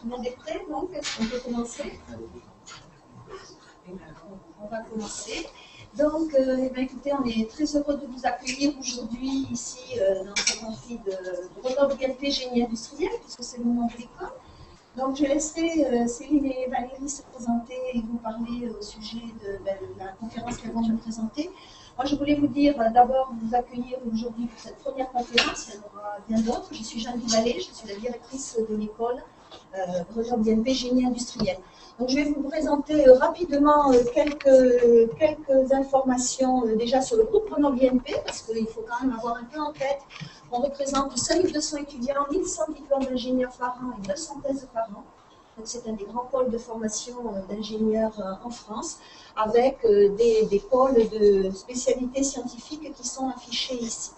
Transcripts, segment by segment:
Tout le monde est prêt, donc est-ce qu'on peut commencer? On va commencer. Donc, écoutez, on est très heureux de vous accueillir aujourd'hui ici dans cette amphi de Grenoble BNP Génie Industriel, puisque c'est le moment de l'école. Donc, je laisserai Céline et Valérie se présenter et vous parler au sujet de la conférence qu'elles vont nous présenter. Moi, je voulais vous dire d'abord vous accueillir aujourd'hui pour cette première conférence. Il y en aura bien d'autres. Je suis Jeanne Duvallée, je suis la directrice de l'école Grenoble BNP Génie Industriel. Donc, je vais vous présenter rapidement quelques informations déjà sur le groupe Grenoble BNP, parce qu'il faut quand même avoir un peu en tête qu'on représente 5200 étudiants, 1100 diplômes d'ingénieurs par an et 200 thèses par an. Donc, c'est un des grands pôles de formation d'ingénieurs en France, avec des pôles de spécialités scientifiques qui sont affichés ici.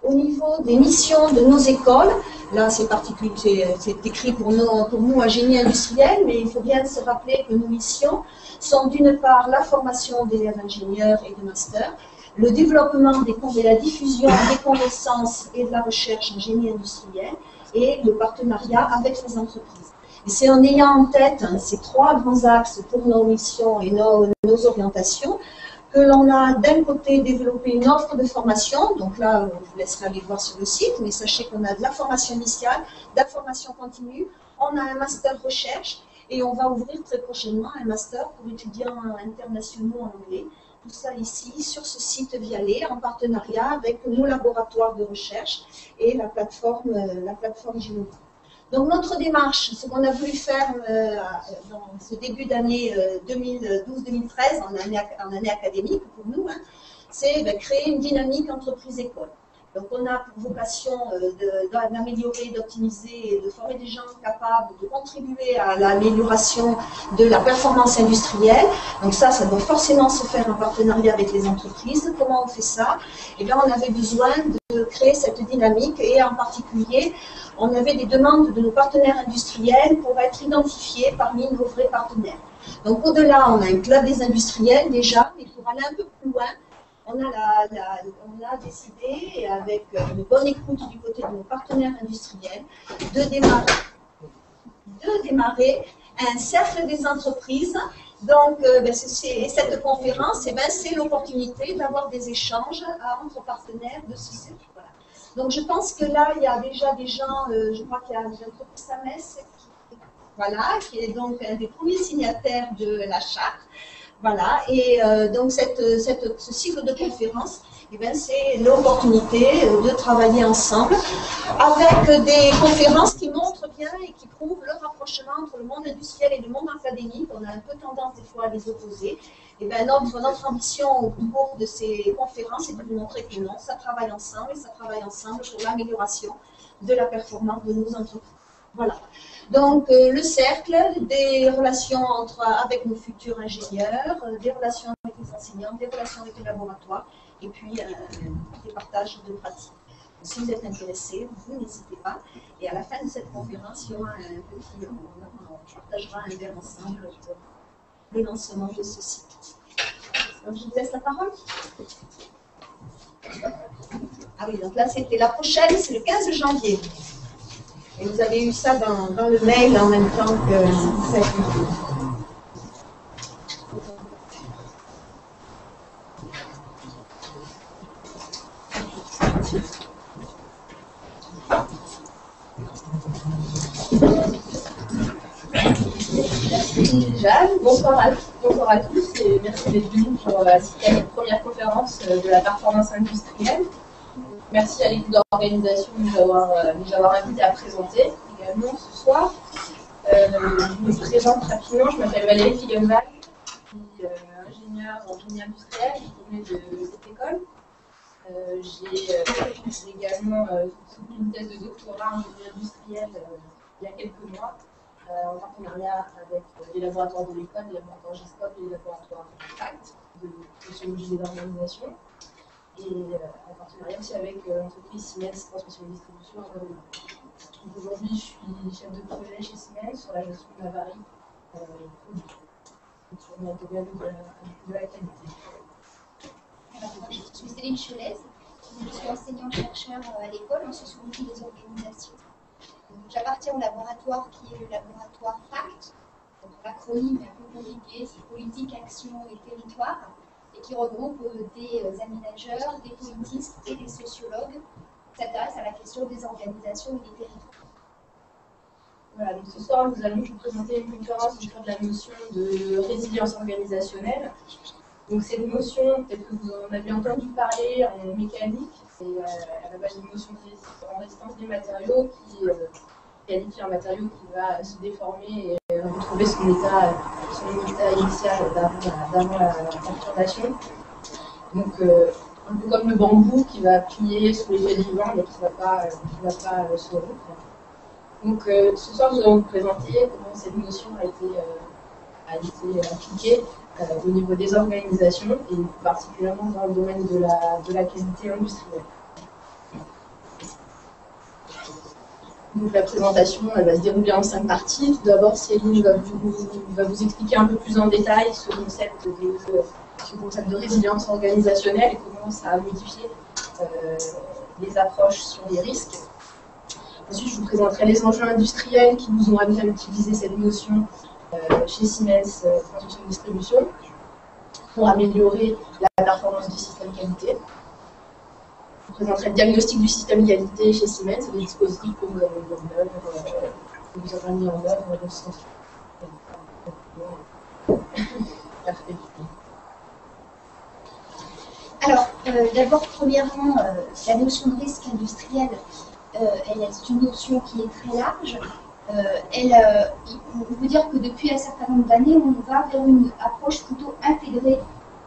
Au niveau des missions de nos écoles, là c'est particulier, c'est écrit pour nous à génie industriel, mais il faut bien se rappeler que nos missions sont d'une part la formation d'élèves ingénieurs et de masters, le développement et la diffusion des connaissances et de la recherche en génie industriel et le partenariat avec les entreprises. Et c'est en ayant en tête ces trois grands axes pour nos missions et nos orientations que l'on a d'un côté développé une offre de formation, donc là je vous laisserai aller voir sur le site, mais sachez qu'on a de la formation initiale, de la formation continue, on a un master recherche et on va ouvrir très prochainement un master pour étudiants internationaux en anglais. Tout ça ici sur ce site Vialet en partenariat avec nos laboratoires de recherche et la plateforme Génie. Donc notre démarche, ce qu'on a voulu faire dans ce début d'année 2012-2013, en année académique pour nous, c'est créer une dynamique entreprise-école. Donc on a pour vocation d'améliorer, d'optimiser et de former des gens capables de contribuer à l'amélioration de la performance industrielle. Donc ça doit forcément se faire en partenariat avec les entreprises. Comment on fait ça? Eh bien, on avait besoin de créer cette dynamique et en particulier, on avait des demandes de nos partenaires industriels pour être identifiés parmi nos vrais partenaires. Donc au-delà, on a un club des industriels déjà, mais pour aller un peu plus loin, on a décidé, avec une bonne écoute du côté de nos partenaires industriels, de démarrer un cercle des entreprises. Donc, cette conférence, c'est l'opportunité d'avoir des échanges entre partenaires de ce cercle. Voilà. Donc, je pense que là, il y a déjà des gens, je crois qu'il y a l'entreprise Sames, qui est donc un des premiers signataires de la charte. Voilà, et donc ce cycle de conférences, c'est l'opportunité de travailler ensemble avec des conférences qui montrent bien et qui prouvent le rapprochement entre le monde industriel et le monde académique. On a un peu tendance des fois à les opposer. Et notre ambition au cours de ces conférences est de vous montrer que non, ça travaille ensemble et ça travaille ensemble pour l'amélioration de la performance de nos entreprises. Voilà. Donc, le cercle, des relations avec nos futurs ingénieurs, des relations avec les enseignants, des relations avec les laboratoires, et puis des partages de pratiques. Si vous êtes intéressés, vous n'hésitez pas. Et à la fin de cette conférence, il y aura on partagera un verre ensemble pour le lancement de ce site. Donc, je vous laisse la parole. Ah oui, donc là, c'était la prochaine, c'est le 15 janvier. Et vous avez eu ça dans le mail en même temps que cette vidéo. Merci Jeanne, bonsoir à tous et merci d'être venus pour assister à cette première conférence de la performance industrielle. Merci à l'équipe d'organisation de nous avoir invités à présenter également ce soir. Je me présente rapidement, je m'appelle Valérie Figenval, je suis ingénieure en génie industriel, diplômée de cette école. J'ai également soutenu une thèse de doctorat en génie industriel il y a quelques mois, en partenariat avec les laboratoires de l'école, les laboratoires GESCOP et les laboratoires IMPACT de sociologie et d'organisation. Et en partenariat aussi avec l'entreprise Siemens Transmission et Distribution à Grenoble. Aujourd'hui, je suis chef de projet chez Siemens sur la gestion de l'avarie sur le matériel de la qualité. Je suis Céline Cholez, je suis enseignant-chercheur à l'école en sociologie des organisations. J'appartiens appartient au laboratoire qui est le laboratoire PACT. L'acronyme est un peu compliqué, c'est Politique, Action et Territoire, et qui regroupe des aménageurs, des politistes et des sociologues qui s'intéressent à la question des organisations et des territoires. Voilà, donc ce soir, nous allons vous présenter une conférence autour de la notion de résilience organisationnelle. Donc c'est une notion, peut-être que vous en avez entendu parler en mécanique, c'est à la base une notion en résistance des matériaux qui qualifie un matériau qui va se déformer et retrouver son état initial d'avant la fondation. Donc un peu comme le bambou qui va plier sous l'effet du vent mais qui ne va pas se rompre. Donc ce soir, nous allons vous présenter comment cette notion a été appliquée au niveau des organisations et particulièrement dans le domaine de la qualité industrielle. Donc la présentation, elle va se dérouler en 5 parties. Tout d'abord, Céline va vous expliquer un peu plus en détail ce concept de résilience organisationnelle et comment ça a modifié les approches sur les risques. Ensuite, je vous présenterai les enjeux industriels qui nous ont amené à utiliser cette notion chez Siemens Production Distribution pour améliorer la performance du système qualité. Je vous présenterai le diagnostic du système qualité chez Siemens, les dispositifs que nous avons mis en œuvre dans ce sens. Alors, d'abord, premièrement, la notion de risque industriel, c'est une notion qui est très large. On peut dire que depuis un certain nombre d'années, on va vers une approche plutôt intégrée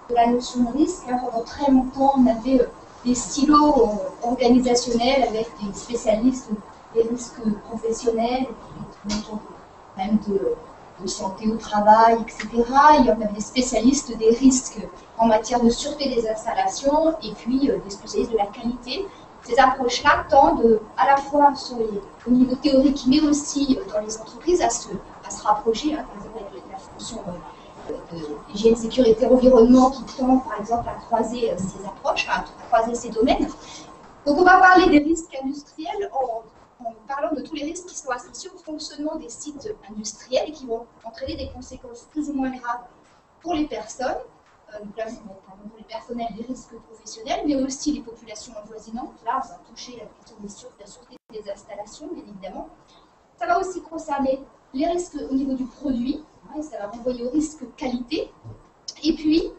de la notion de risque. Pendant très longtemps, on avait des silos organisationnels avec des spécialistes des risques professionnels, même de santé au travail, etc. Et on avait des spécialistes des risques en matière de sûreté des installations et puis des spécialistes de la qualité. Ces approches-là tendent à la fois au niveau théorique, mais aussi dans les entreprises à se rapprocher, par exemple avec la fonction d'hygiène, sécurité, environnement qui tend par exemple à croiser ces approches, à croiser ces domaines. Donc on va parler des risques industriels en parlant de tous les risques qui sont associés au fonctionnement des sites industriels et qui vont entraîner des conséquences plus ou moins graves pour les personnes. Donc là, ça va être pour les personnels des risques professionnels, mais aussi les populations avoisinantes. Là, on va toucher la question de la sûreté des installations, bien évidemment. Ça va aussi concerner les risques au niveau du produit, et ça va renvoyer au risque qualité. Et puis,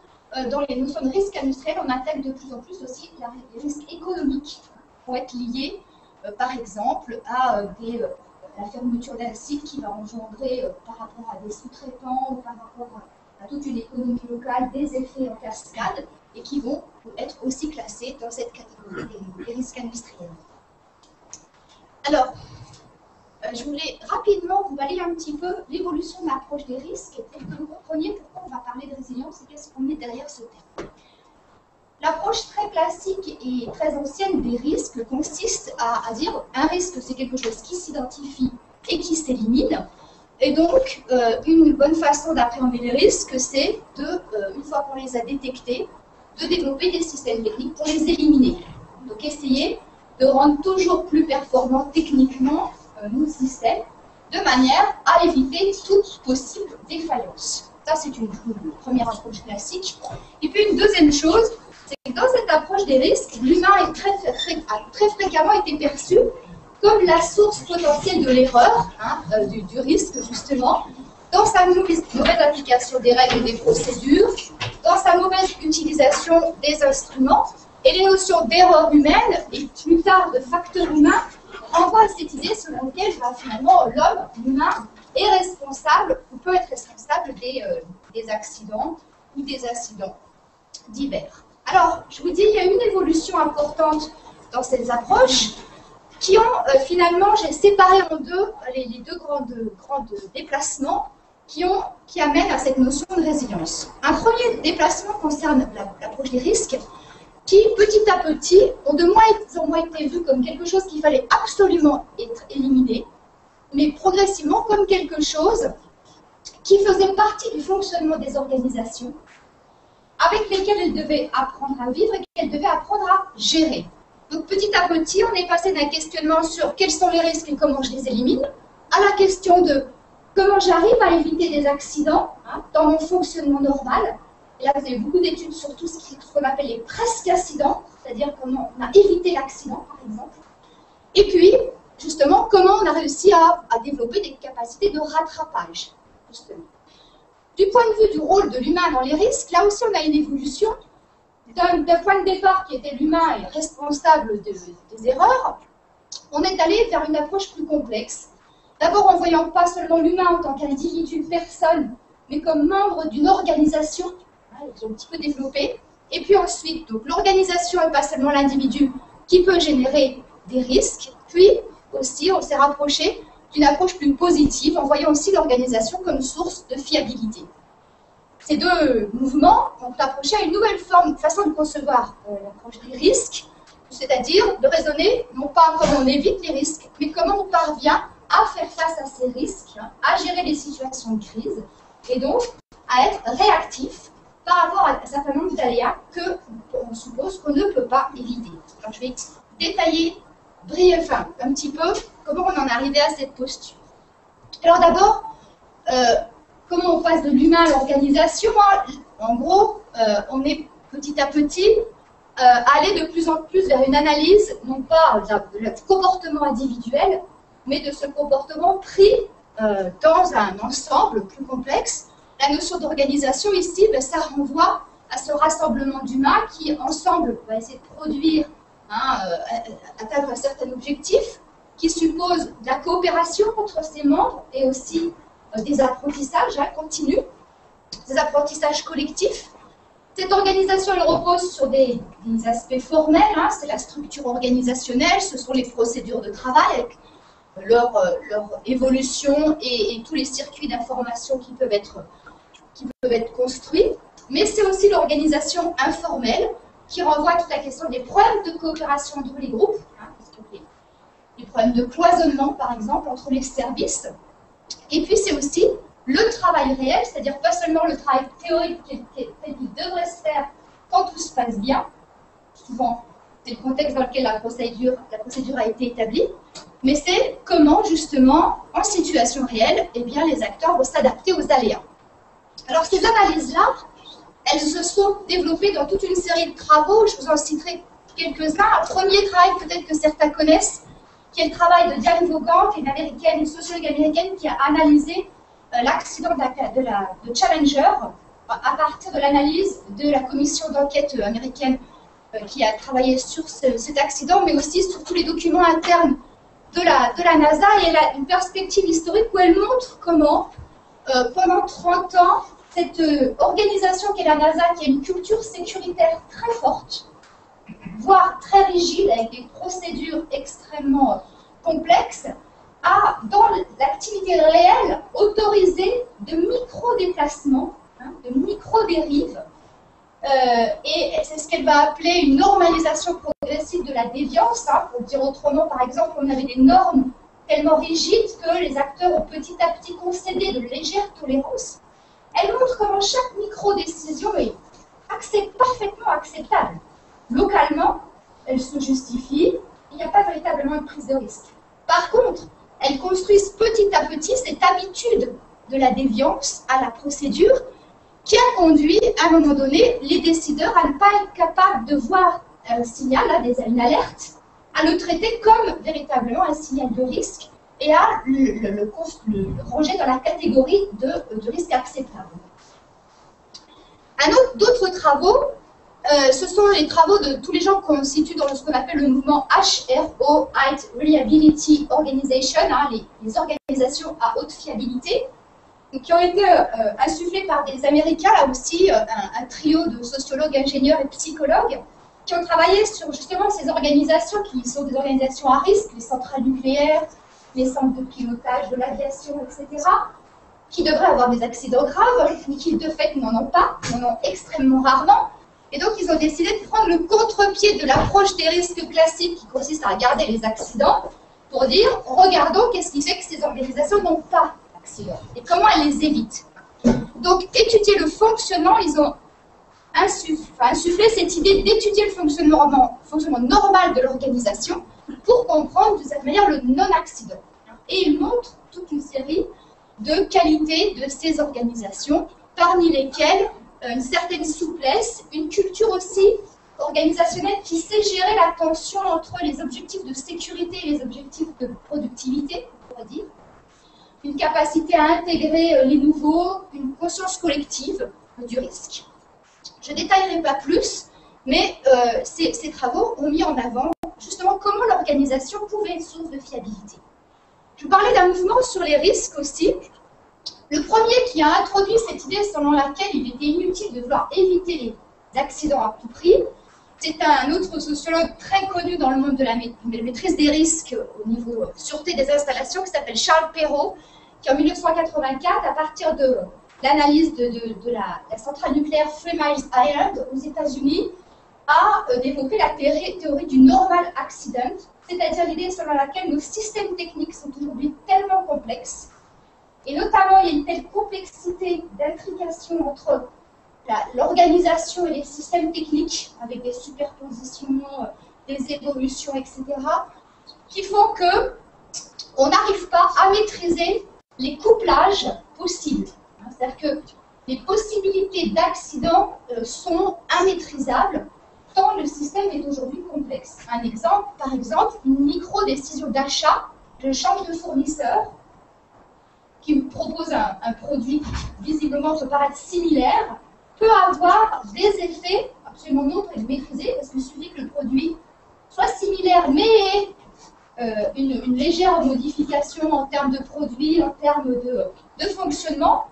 dans les notions de risque industriel, on intègre de plus en plus aussi les risques économiques qui vont être liés, par exemple, à la fermeture d'un site qui va engendrer, par rapport à des sous-traitants ou par rapport à toute une économie locale, des effets en cascade et qui vont être aussi classés dans cette catégorie des risques industriels. Alors, je voulais rapidement vous balayer un petit peu l'évolution de l'approche des risques pour que vous compreniez pourquoi on va parler de résilience et qu'est-ce qu'on met derrière ce terme. L'approche très classique et très ancienne des risques consiste à dire un risque, c'est quelque chose qui s'identifie et qui s'élimine. Et donc, une bonne façon d'appréhender les risques, c'est une fois qu'on les a détectés, de développer des systèmes techniques pour les éliminer. Donc, essayer de rendre toujours plus performants techniquement nos systèmes, de manière à éviter toute possible défaillance. Ça, c'est une première approche classique. Et puis, une deuxième chose, c'est que dans cette approche des risques, l'humain a très fréquemment été perçu comme la source potentielle de l'erreur, du risque justement, dans sa mauvaise application des règles et des procédures, dans sa mauvaise utilisation des instruments, et les notions d'erreur humaine et plus tard de facteur humain renvoient à cette idée selon laquelle finalement l'homme, l'humain, est responsable ou peut être responsable des accidents ou des incidents divers. Alors, je vous dis, il y a une évolution importante dans ces approches qui ont finalement, j'ai séparé en deux les deux grands déplacements qui amènent à cette notion de résilience. Un premier déplacement concerne l'approche des risques qui, petit à petit, ont de moins en moins été vus comme quelque chose qu'il fallait absolument être éliminé, mais progressivement comme quelque chose qui faisait partie du fonctionnement des organisations, avec lesquelles elles devaient apprendre à vivre et qu'elles devaient apprendre à gérer. Donc petit à petit, on est passé d'un questionnement sur quels sont les risques et comment je les élimine, à la question de comment j'arrive à éviter des accidents dans mon fonctionnement normal. Et là, vous avez beaucoup d'études sur tout ce qu'on appelle les presque accidents, c'est-à-dire comment on a évité l'accident, par exemple. Et puis, justement, comment on a réussi à développer des capacités de rattrapage, justement. Du point de vue du rôle de l'humain dans les risques, là aussi, on a une évolution. D'un point de départ qui était l'humain est responsable des erreurs, on est allé vers une approche plus complexe. D'abord en voyant pas seulement l'humain en tant qu'individu, personne, mais comme membre d'une organisation, ils ont un petit peu développé. Et puis ensuite, donc l'organisation et pas seulement l'individu qui peut générer des risques. Puis aussi, on s'est rapproché d'une approche plus positive en voyant aussi l'organisation comme source de fiabilité. Ces deux mouvements ont approché à une nouvelle façon de concevoir l'approche des risques, c'est-à-dire de raisonner non pas comment on évite les risques, mais comment on parvient à faire face à ces risques, à gérer les situations de crise, et donc à être réactif par rapport à un certain nombre d'aléas qu'on suppose qu'on ne peut pas éviter. Alors je vais détailler brièvement un petit peu comment on en est arrivé à cette posture. Alors d'abord, comment on passe de l'humain à l'organisation? En gros, on est petit à petit aller de plus en plus vers une analyse, non pas du comportement individuel, mais de ce comportement pris dans un ensemble plus complexe. La notion d'organisation ici, ça renvoie à ce rassemblement d'humains qui, ensemble, va essayer de produire, atteindre un certain objectif, qui suppose de la coopération entre ses membres et aussi des apprentissages continus, des apprentissages collectifs. Cette organisation, elle repose sur des aspects formels, c'est la structure organisationnelle, ce sont les procédures de travail avec leur évolution et tous les circuits d'information qui peuvent être construits. Mais c'est aussi l'organisation informelle qui renvoie à toute la question des problèmes de coopération entre les groupes, les problèmes de cloisonnement, par exemple, entre les services. Et puis, c'est aussi le travail réel, c'est-à-dire pas seulement le travail théorique qui devrait se faire quand tout se passe bien. Souvent, c'est le contexte dans lequel la procédure a été établie. Mais c'est comment, justement, en situation réelle, les acteurs vont s'adapter aux aléas. Alors, ces analyses-là, elles se sont développées dans toute une série de travaux. Je vous en citerai quelques-uns. Un premier travail, peut-être que certains connaissent, qui est le travail de Diane Vaughan, qui est une sociologue américaine qui a analysé l'accident de Challenger à partir de l'analyse de la commission d'enquête américaine qui a travaillé sur cet accident, mais aussi sur tous les documents internes de la NASA. Et elle a une perspective historique où elle montre comment, pendant 30 ans, cette organisation qu'est la NASA, qui a une culture sécuritaire très forte, voire très rigide, avec des procédures extrêmement complexes, a, dans l'activité réelle, autorisé de micro-déplacements, de micro-dérives, et c'est ce qu'elle va appeler une normalisation progressive de la déviance. Pour dire autrement, par exemple, on avait des normes tellement rigides que les acteurs ont petit à petit concédé de légères tolérances. Elle montre comment chaque micro-décision est parfaitement acceptable. Localement, elle se justifie, il n'y a pas véritablement de prise de risque. Par contre, elles construisent petit à petit cette habitude de la déviance à la procédure qui a conduit, à un moment donné, les décideurs à ne pas être capables de voir un signal, une alerte, à le traiter comme véritablement un signal de risque et à le ranger dans la catégorie de risque acceptable. D'autres travaux, ce sont les travaux de tous les gens qu'on situe dans ce qu'on appelle le mouvement HRO, High Reliability Organization, les organisations à haute fiabilité, qui ont été insufflés par des Américains, là aussi un trio de sociologues, ingénieurs et psychologues, qui ont travaillé sur justement ces organisations qui sont des organisations à risque, les centrales nucléaires, les centres de pilotage de l'aviation, etc., qui devraient avoir des accidents graves, mais qui de fait n'en ont pas, n'en ont extrêmement rarement. Et donc ils ont décidé de prendre le contre-pied de l'approche des risques classiques qui consiste à regarder les accidents pour dire, regardons qu'est-ce qui fait que ces organisations n'ont pas d'accidents et comment elles les évitent. Donc étudier le fonctionnement, ils ont insufflé cette idée d'étudier le fonctionnement normal de l'organisation pour comprendre de cette manière le non-accident. Et ils montrent tout toute une série de qualités de ces organisations, parmi lesquelles une certaine souplesse, une culture aussi organisationnelle qui sait gérer la tension entre les objectifs de sécurité et les objectifs de productivité, on pourrait dire, une capacité à intégrer les nouveaux, une conscience collective du risque. Je ne détaillerai pas plus, mais ces travaux ont mis en avant justement comment l'organisation pouvait être source de fiabilité. Je vous parlais d'un mouvement sur les risques aussi. Le premier qui a introduit cette idée selon laquelle il était inutile de vouloir éviter les accidents à tout prix, c'est un autre sociologue très connu dans le monde de la maîtrise des risques au niveau sûreté des installations qui s'appelle Charles Perrow, qui en 1984, à partir de l'analyse de la centrale nucléaire Three Mile Island aux États-Unis, a développé la théorie du normal accident, c'est-à-dire l'idée selon laquelle nos systèmes techniques sont aujourd'hui tellement complexes, et notamment il y a une telle complexité d'intrication entre l'organisation et les systèmes techniques, avec des superpositions, des évolutions, etc., qui font qu'on n'arrive pas à maîtriser les couplages possibles. C'est-à-dire que les possibilités d'accident sont immaîtrisables, tant le système est aujourd'hui complexe. Un exemple, par exemple, une micro-décision d'achat, je change de fournisseur, qui me propose un produit qui visiblement peut paraître similaire, peut avoir des effets absolument non maîtrisés, parce qu'il suffit que le produit soit similaire, mais une légère modification en termes de produit, en termes de fonctionnement,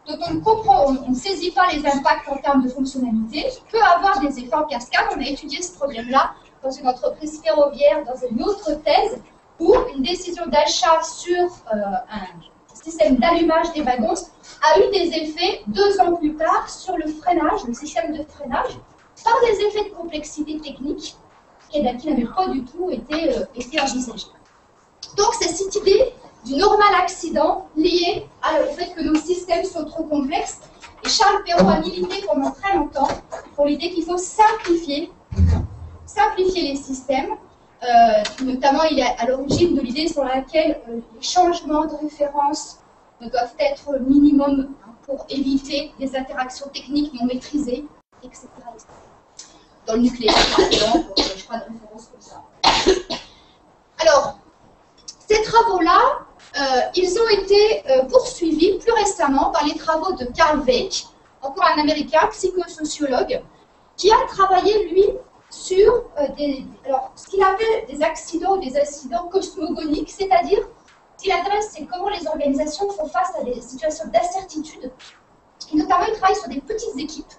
dont on ne comprend, on ne saisit pas les impacts en termes de fonctionnalité, peut avoir des effets en cascade. On a étudié ce problème-là dans une entreprise ferroviaire, dans une autre thèse, où une décision d'achat sur un système d'allumage des wagons a eu des effets 2 ans plus tard sur le freinage, le système de freinage, par des effets de complexité technique qui n'avaient pas du tout été envisagés. Donc c'est cette idée du normal accident lié au fait que nos systèmes sont trop complexes. Et Charles Perrow a milité pendant très longtemps pour l'idée qu'il faut simplifier les systèmes. Notamment, il est à l'origine de l'idée sur laquelle les changements de référence doivent être minimum pour éviter des interactions techniques non maîtrisées, etc. Dans le nucléaire, par exemple, je crois de référence comme ça. Alors, ces travaux-là, ils ont été poursuivis plus récemment par les travaux de Carl Weick, encore un Américain, psychosociologue, qui a travaillé, lui, sur ce qu'il appelle des accidents ou des incidents cosmogoniques, c'est-à-dire, ce qu'il intéresse, c'est comment les organisations font face à des situations d'incertitude. Et notamment, il travaille sur des petites équipes.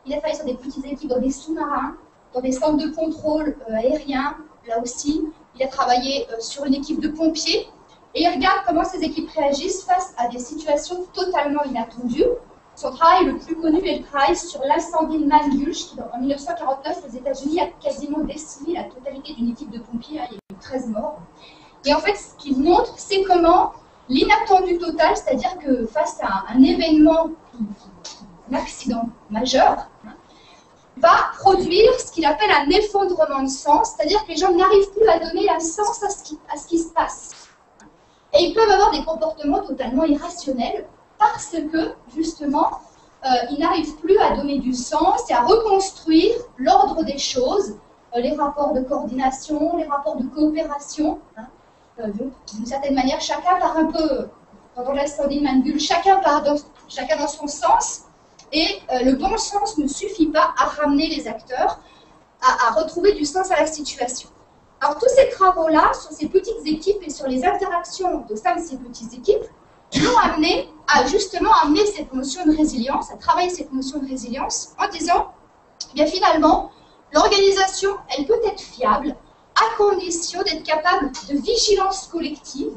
Il a travaillé sur des petites équipes dans des sous-marins, dans des centres de contrôle aériens, là aussi. Il a travaillé sur une équipe de pompiers. Et il regarde comment ces équipes réagissent face à des situations totalement inattendues. Son travail le plus connu est le travail sur l'incendie de Man Gulch, qui en 1949 aux États-Unis a quasiment décimé la totalité d'une équipe de pompiers. Il y a eu 13 morts. Et en fait, ce qu'il montre, c'est comment l'inattendu total, c'est-à-dire que face à un événement, un accident majeur, va produire ce qu'il appelle un effondrement de sens, c'est-à-dire que les gens n'arrivent plus à donner un sens à ce qui se passe. Et ils peuvent avoir des comportements totalement irrationnels parce que, justement, ils n'arrivent plus à donner du sens et à reconstruire l'ordre des choses, les rapports de coordination, les rapports de coopération. D'une certaine manière, chacun part un peu, pendant l'incendie de Man Gulch, chacun dans son sens, et le bon sens ne suffit pas à ramener les acteurs, à retrouver du sens à la situation. Alors tous ces travaux-là, sur ces petites équipes et sur les interactions au sein de ces petites équipes, l'ont amené à justement amener cette notion de résilience, à travailler cette notion de résilience en disant, eh bien finalement, l'organisation, elle peut être fiable à condition d'être capable de vigilance collective,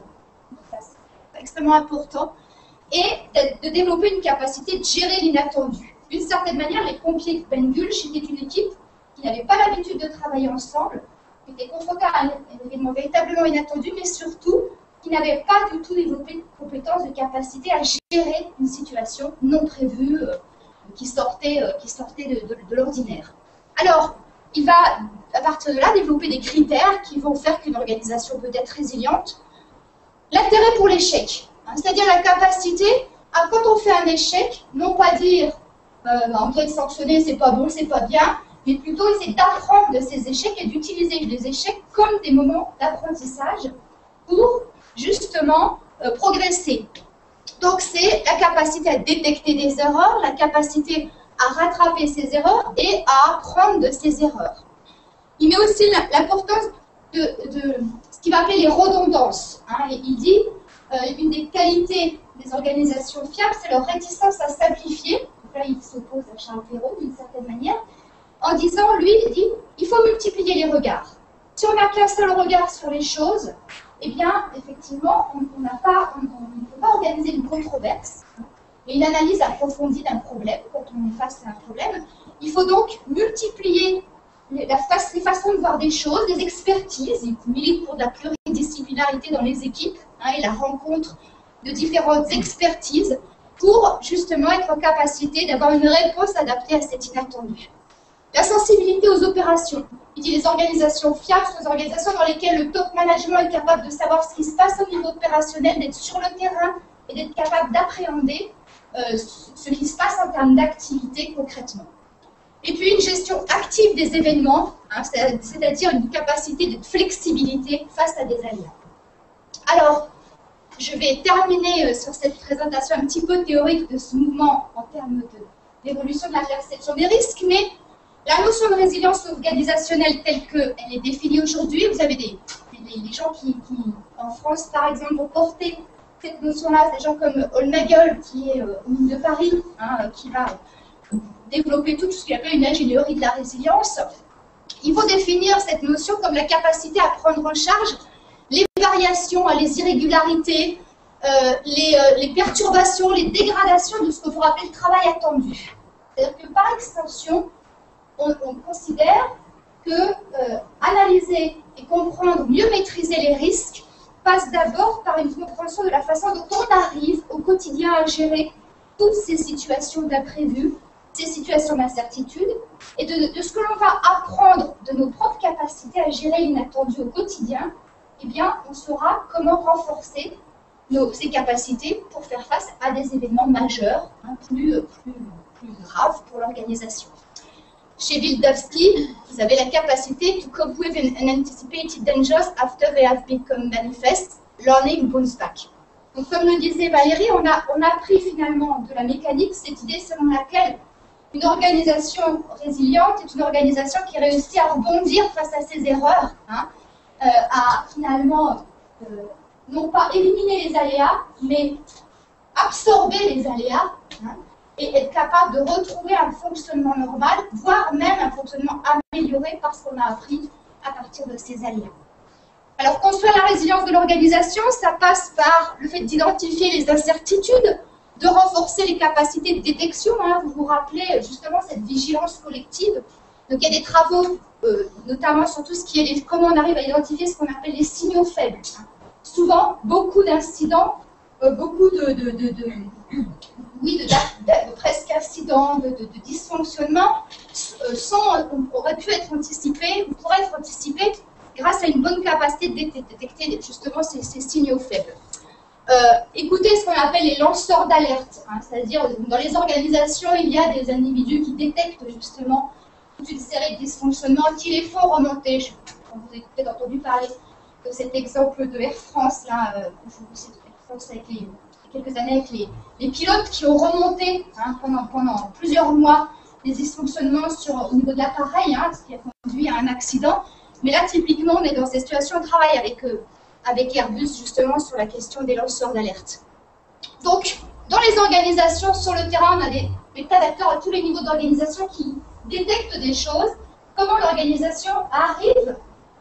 c'est extrêmement important, et de développer une capacité de gérer l'inattendu. D'une certaine manière, les pompiers de Man Gulch étaient une équipe qui n'avait pas l'habitude de travailler ensemble, qui était confronté à un événement véritablement inattendu, mais surtout qui n'avait pas du tout développé de compétences, de capacité à gérer une situation non prévue qui sortait de l'ordinaire. Alors, il va, à partir de là, développer des critères qui vont faire qu'une organisation peut être résiliente. L'intérêt pour l'échec. C'est-à-dire la capacité à, quand on fait un échec, non pas dire on doit être sanctionné, c'est pas bon, c'est pas bien, mais plutôt essayer d'apprendre de ces échecs et d'utiliser les échecs comme des moments d'apprentissage pour justement progresser. Donc c'est la capacité à détecter des erreurs, la capacité à rattraper ces erreurs et à apprendre de ces erreurs. Il met aussi l'importance de ce qu'il va appeler les redondances. Il dit une des qualités des organisations fiables, c'est leur réticence à simplifier. Donc là, il s'oppose à Charles Perrault d'une certaine manière, en disant, lui, il dit, il faut multiplier les regards. Si on n'a qu'un seul regard sur les choses, eh bien, effectivement, on ne peut pas organiser une controverse et une analyse approfondie d'un problème quand on est face à un problème. Il faut donc multiplier les façons de voir des choses, des expertises. Il milite pour de la pluridisciplinarité dans les équipes et la rencontre de différentes expertises pour justement être en capacité d'avoir une réponse adaptée à cet inattendu. La sensibilité aux opérations. Il dit les organisations fiables sont des organisations dans lesquelles le top management est capable de savoir ce qui se passe au niveau opérationnel, d'être sur le terrain et d'être capable d'appréhender ce qui se passe en termes d'activité concrètement. Et puis une gestion active des événements, c'est-à-dire une capacité de flexibilité face à des aléas. Alors, je vais terminer sur cette présentation un petit peu théorique de ce mouvement en termes d'évolution de la perception des risques, mais la notion de résilience organisationnelle telle qu'elle est définie aujourd'hui, vous avez des gens qui, en France par exemple, ont porté cette notion-là, des gens comme Olnagel, qui est au MIN de Paris, qui va développer tout ce qu'il appelle une ingénierie de la résilience. Il faut définir cette notion comme la capacité à prendre en charge les variations, les irrégularités, les perturbations, les dégradations de ce que vous rappelez le travail attendu. C'est-à-dire que par extension, on considère que analyser et comprendre, mieux maîtriser les risques passe d'abord par une compréhension de la façon dont on arrive au quotidien à gérer toutes ces situations d'imprévu, ces situations d'incertitude, et de ce que l'on va apprendre de nos propres capacités à gérer l'inattendu au quotidien, eh bien, on saura comment renforcer ces capacités pour faire face à des événements majeurs, plus graves pour l'organisation. Chez Wildavsky, vous avez la capacité to cope with unanticipated dangers after they have become manifest, learning bounce back. Donc, comme le disait Valérie, on a pris finalement de la mécanique cette idée selon laquelle une organisation résiliente est une organisation qui réussit à rebondir face à ses erreurs, à finalement non pas éliminer les aléas, mais absorber les aléas, et être capable de retrouver un fonctionnement normal, voire même un fonctionnement amélioré parce qu'on a appris à partir de ces aléas. Alors, construire la résilience de l'organisation, ça passe par le fait d'identifier les incertitudes, de renforcer les capacités de détection. Vous vous rappelez justement cette vigilance collective. Donc, il y a des travaux, notamment sur tout ce qui est comment on arrive à identifier ce qu'on appelle les signaux faibles. Souvent, beaucoup d'incidents, beaucoup de presque incidents, de dysfonctionnements auraient pu être anticipés ou pourraient être anticipés grâce à une bonne capacité de détecter justement ces signaux faibles. Écoutez ce qu'on appelle les lanceurs d'alerte, c'est-à-dire dans les organisations, il y a des individus qui détectent justement toute une série de dysfonctionnements qu'il est faut remonter. Vous avez peut-être entendu parler de cet exemple de Air France, là, Air France avec quelques années avec les pilotes qui ont remonté pendant plusieurs mois des dysfonctionnements au niveau de l'appareil, ce qui a conduit à un accident. Mais là, typiquement, on est dans ces situations de travail avec Airbus, justement, sur la question des lanceurs d'alerte. Donc, dans les organisations, sur le terrain, on a des tas d'acteurs à tous les niveaux d'organisation qui détectent des choses. Comment l'organisation arrive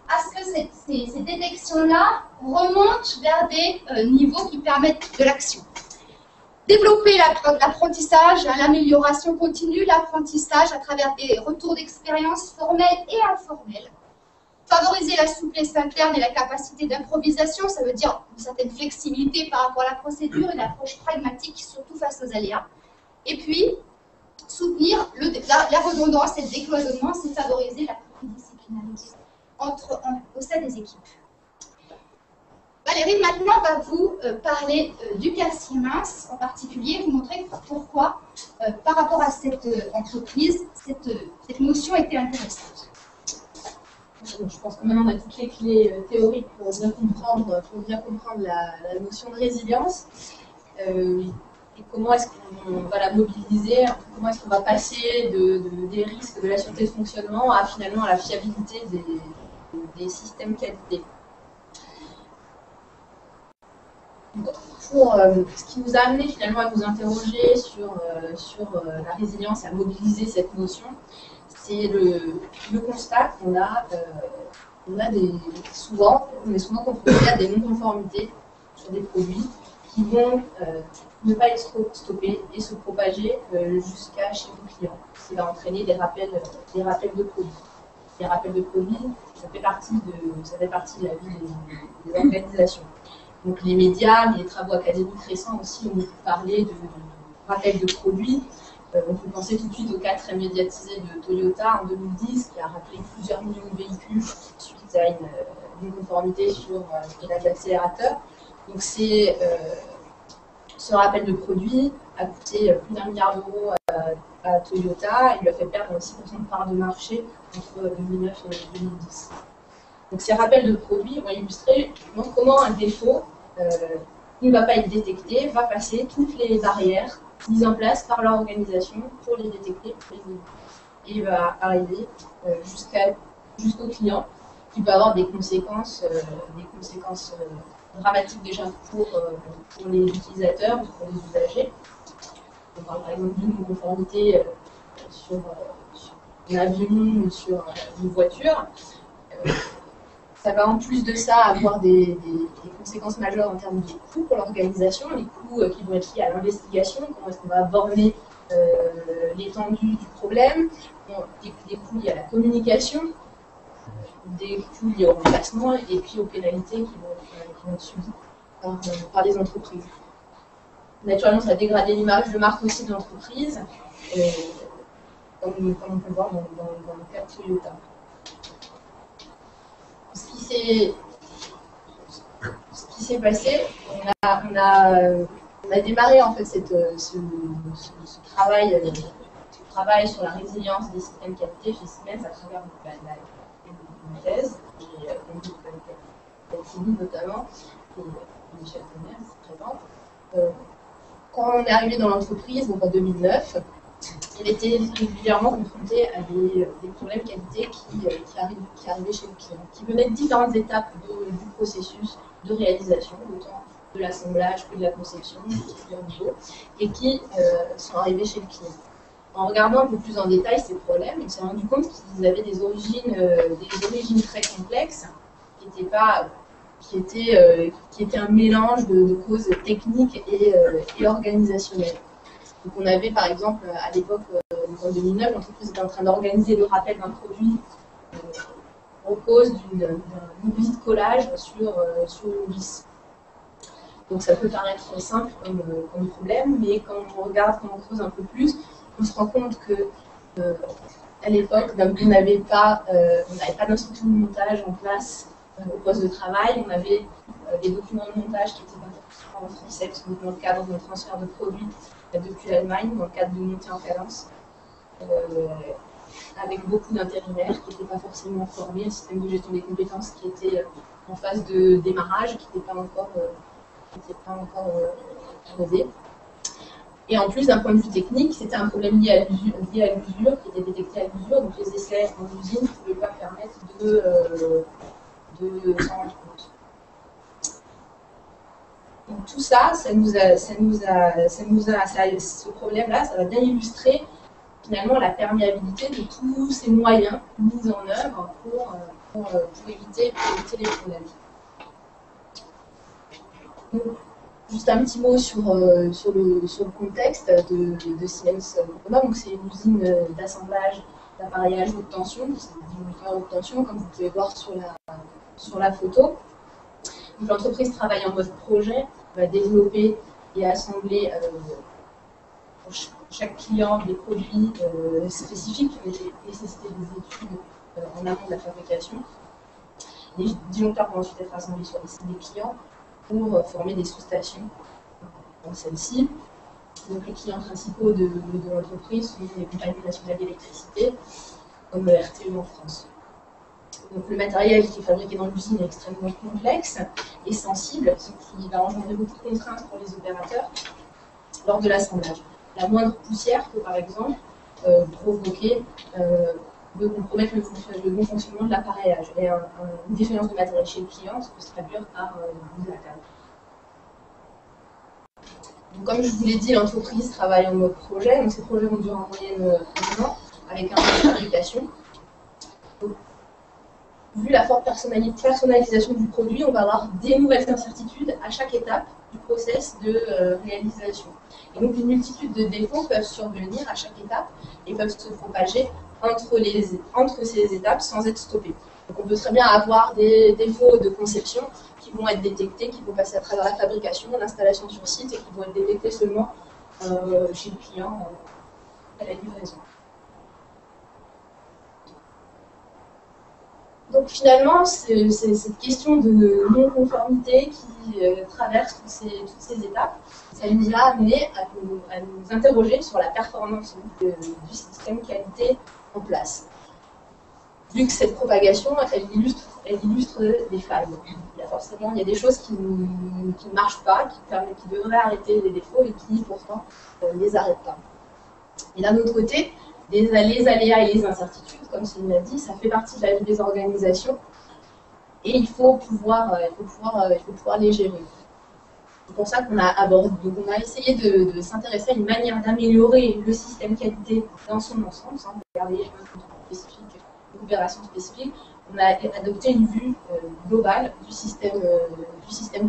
à ce que ces détections-là remontent vers des niveaux qui permettent de l'action. Développer l'apprentissage, l'amélioration continue, l'apprentissage à travers des retours d'expérience formels et informels. Favoriser la souplesse interne et la capacité d'improvisation, ça veut dire une certaine flexibilité par rapport à la procédure, une approche pragmatique, surtout face aux aléas. Et puis, soutenir la redondance et le décloisonnement, c'est favoriser la pluridisciplinarité au sein des équipes. Valérie, maintenant, va vous parler du cas Siemens en particulier, vous montrer pourquoi, par rapport à cette entreprise, cette notion était intéressante. Je pense que maintenant on a toutes les clés théoriques pour bien comprendre la notion de résilience. Et comment est-ce qu'on va la mobiliser, comment est-ce qu'on va passer des risques de la sûreté de fonctionnement à finalement la fiabilité des systèmes qualité. Pour ce qui nous a amené finalement à nous interroger sur la résilience, à mobiliser cette notion, c'est le constat qu'on a, on est souvent confrontés à des non-conformités sur des produits qui vont ne pas être stoppés et se propager jusqu'à chez nos clients, ce qui va entraîner des rappels de produits. Les rappels de produits, ça fait partie de la vie des organisations. Donc les médias, les travaux académiques récents aussi ont beaucoup parlé de rappels de produits. On peut penser tout de suite au cas très médiatisé de Toyota en 2010, qui a rappelé plusieurs millions de véhicules suite à une conformité sur le pédale d'accélérateur. Donc ce rappel de produit a coûté plus d'1 milliard d'euros à Toyota et lui a fait perdre 6% de part de marché entre 2009 et 2010. Donc ces rappels de produits vont illustrer comment un défaut qui ne va pas être détecté va passer toutes les barrières mises en place par leur organisation pour les détecter, pour les éviter. Et il va arriver jusqu'au client, qui peut avoir des conséquences dramatiques déjà pour les utilisateurs, pour les usagers. On parle par exemple d'une conformité sur un avion ou sur une voiture. Ça va en plus de ça avoir des conséquences majeures en termes de coûts pour l'organisation, les coûts qui vont être liés à l'investigation, comment est-ce qu'on va borner l'étendue du problème, des coûts liés à la communication, des coûts liés au remplacement et puis aux pénalités qui vont être subies par les entreprises. Naturellement, ça va dégrader l'image de marque aussi de l'entreprise, comme on peut le voir dans le cas de Toyota. Ce qui s'est passé, on a démarré en fait ce travail sur la résilience des systèmes qualité chez Siemens à travers une thèse, et Cathy notamment, et Michel Tonnerre qui présente. Quand on est arrivé dans l'entreprise, donc en 2009, il était régulièrement confronté à des problèmes qualité qui arrivaient chez le client, qui venaient de différentes étapes du processus de réalisation, autant de l'assemblage que de la conception, de plusieurs niveaux, et qui sont arrivés chez le client. En regardant un peu plus en détail ces problèmes, on s'est rendu compte qu'ils avaient des origines très complexes, qui étaient un mélange de causes techniques et organisationnelles. Donc on avait par exemple à l'époque, en 2009, l'entreprise était en train d'organiser le rappel d'un produit en cause d'une vis de collage sur une vis. Donc ça peut paraître simple comme problème, mais quand on regarde, quand on creuse un peu plus, on se rend compte que à l'époque, on n'avait pas d'instruction de montage en place au poste de travail. On avait des documents de montage qui n'étaient pas forcément en français, parce que dans le cadre d'un transfert de produits depuis l'Allemagne, dans le cadre de montée en cadence, avec beaucoup d'intérimaires qui n'étaient pas forcément formés, un système de gestion des compétences qui était en phase de démarrage, qui n'était pas encore creusé. Et en plus, d'un point de vue technique, c'était un problème lié à l'usure, qui était détecté à l'usure, donc les essais en usine ne pouvaient pas permettre de s'en rendre compte. Donc tout ça, ce problème-là, ça va bien illustrer finalement la perméabilité de tous ces moyens mis en œuvre pour éviter les problèmes. Donc, juste un petit mot sur le contexte de Siemens Commun. Donc c'est une usine d'assemblage d'appareillage haute tension, c'est une usine haute tension, comme vous pouvez voir sur la photo. L'entreprise travaille en mode projet, va développer et assembler pour chaque client des produits spécifiques qui vont nécessiter des études en amont de la fabrication. Les disjoncteurs vont ensuite être assemblés sur les sites des clients. pour former des sous-stations dans celle-ci. Donc les clients principaux de l'entreprise sont les compagnies nationales d'électricité, comme le RTE en France. Donc le matériel qui est fabriqué dans l'usine est extrêmement complexe et sensible, ce qui va engendrer beaucoup de contraintes pour les opérateurs lors de l'assemblage. La moindre poussière peut par exemple provoquer de compromettre le bon fonctionnement de l'appareillage. Et une défaillance de matériel chez le client, ça peut se traduire par une mise à terre. Donc, comme je vous l'ai dit, l'entreprise travaille en mode projet. Donc, ces projets vont durer en moyenne 1 an avec un an de fabrication. Donc, vu la forte personnalisation du produit, on va avoir des nouvelles incertitudes à chaque étape du process de réalisation. Et donc, une multitude de défauts peuvent survenir à chaque étape et peuvent se propager entre ces étapes sans être stoppés. Donc, on peut très bien avoir des défauts de conception qui vont être détectés, qui vont passer à travers la fabrication, l'installation sur site et qui vont être détectés seulement chez le client à la livraison. Donc finalement, c'est cette question de non-conformité qui traverse toutes ces étapes. Ça nous a amené à nous interroger sur la performance du système qualité en place. Vu que cette propagation, elle illustre des failles. Il y a des choses qui ne marchent pas, qui devraient arrêter les défauts et qui pourtant ne les arrêtent pas. Et d'un autre côté, les aléas et les incertitudes, comme Céline l'a dit, ça fait partie de la vie des organisations et il faut pouvoir les gérer. C'est pour ça qu'on a essayé de s'intéresser à une manière d'améliorer le système qualité dans son ensemble, sans regarder les choses spécifiques, opérations spécifiques. On a adopté une vue globale du système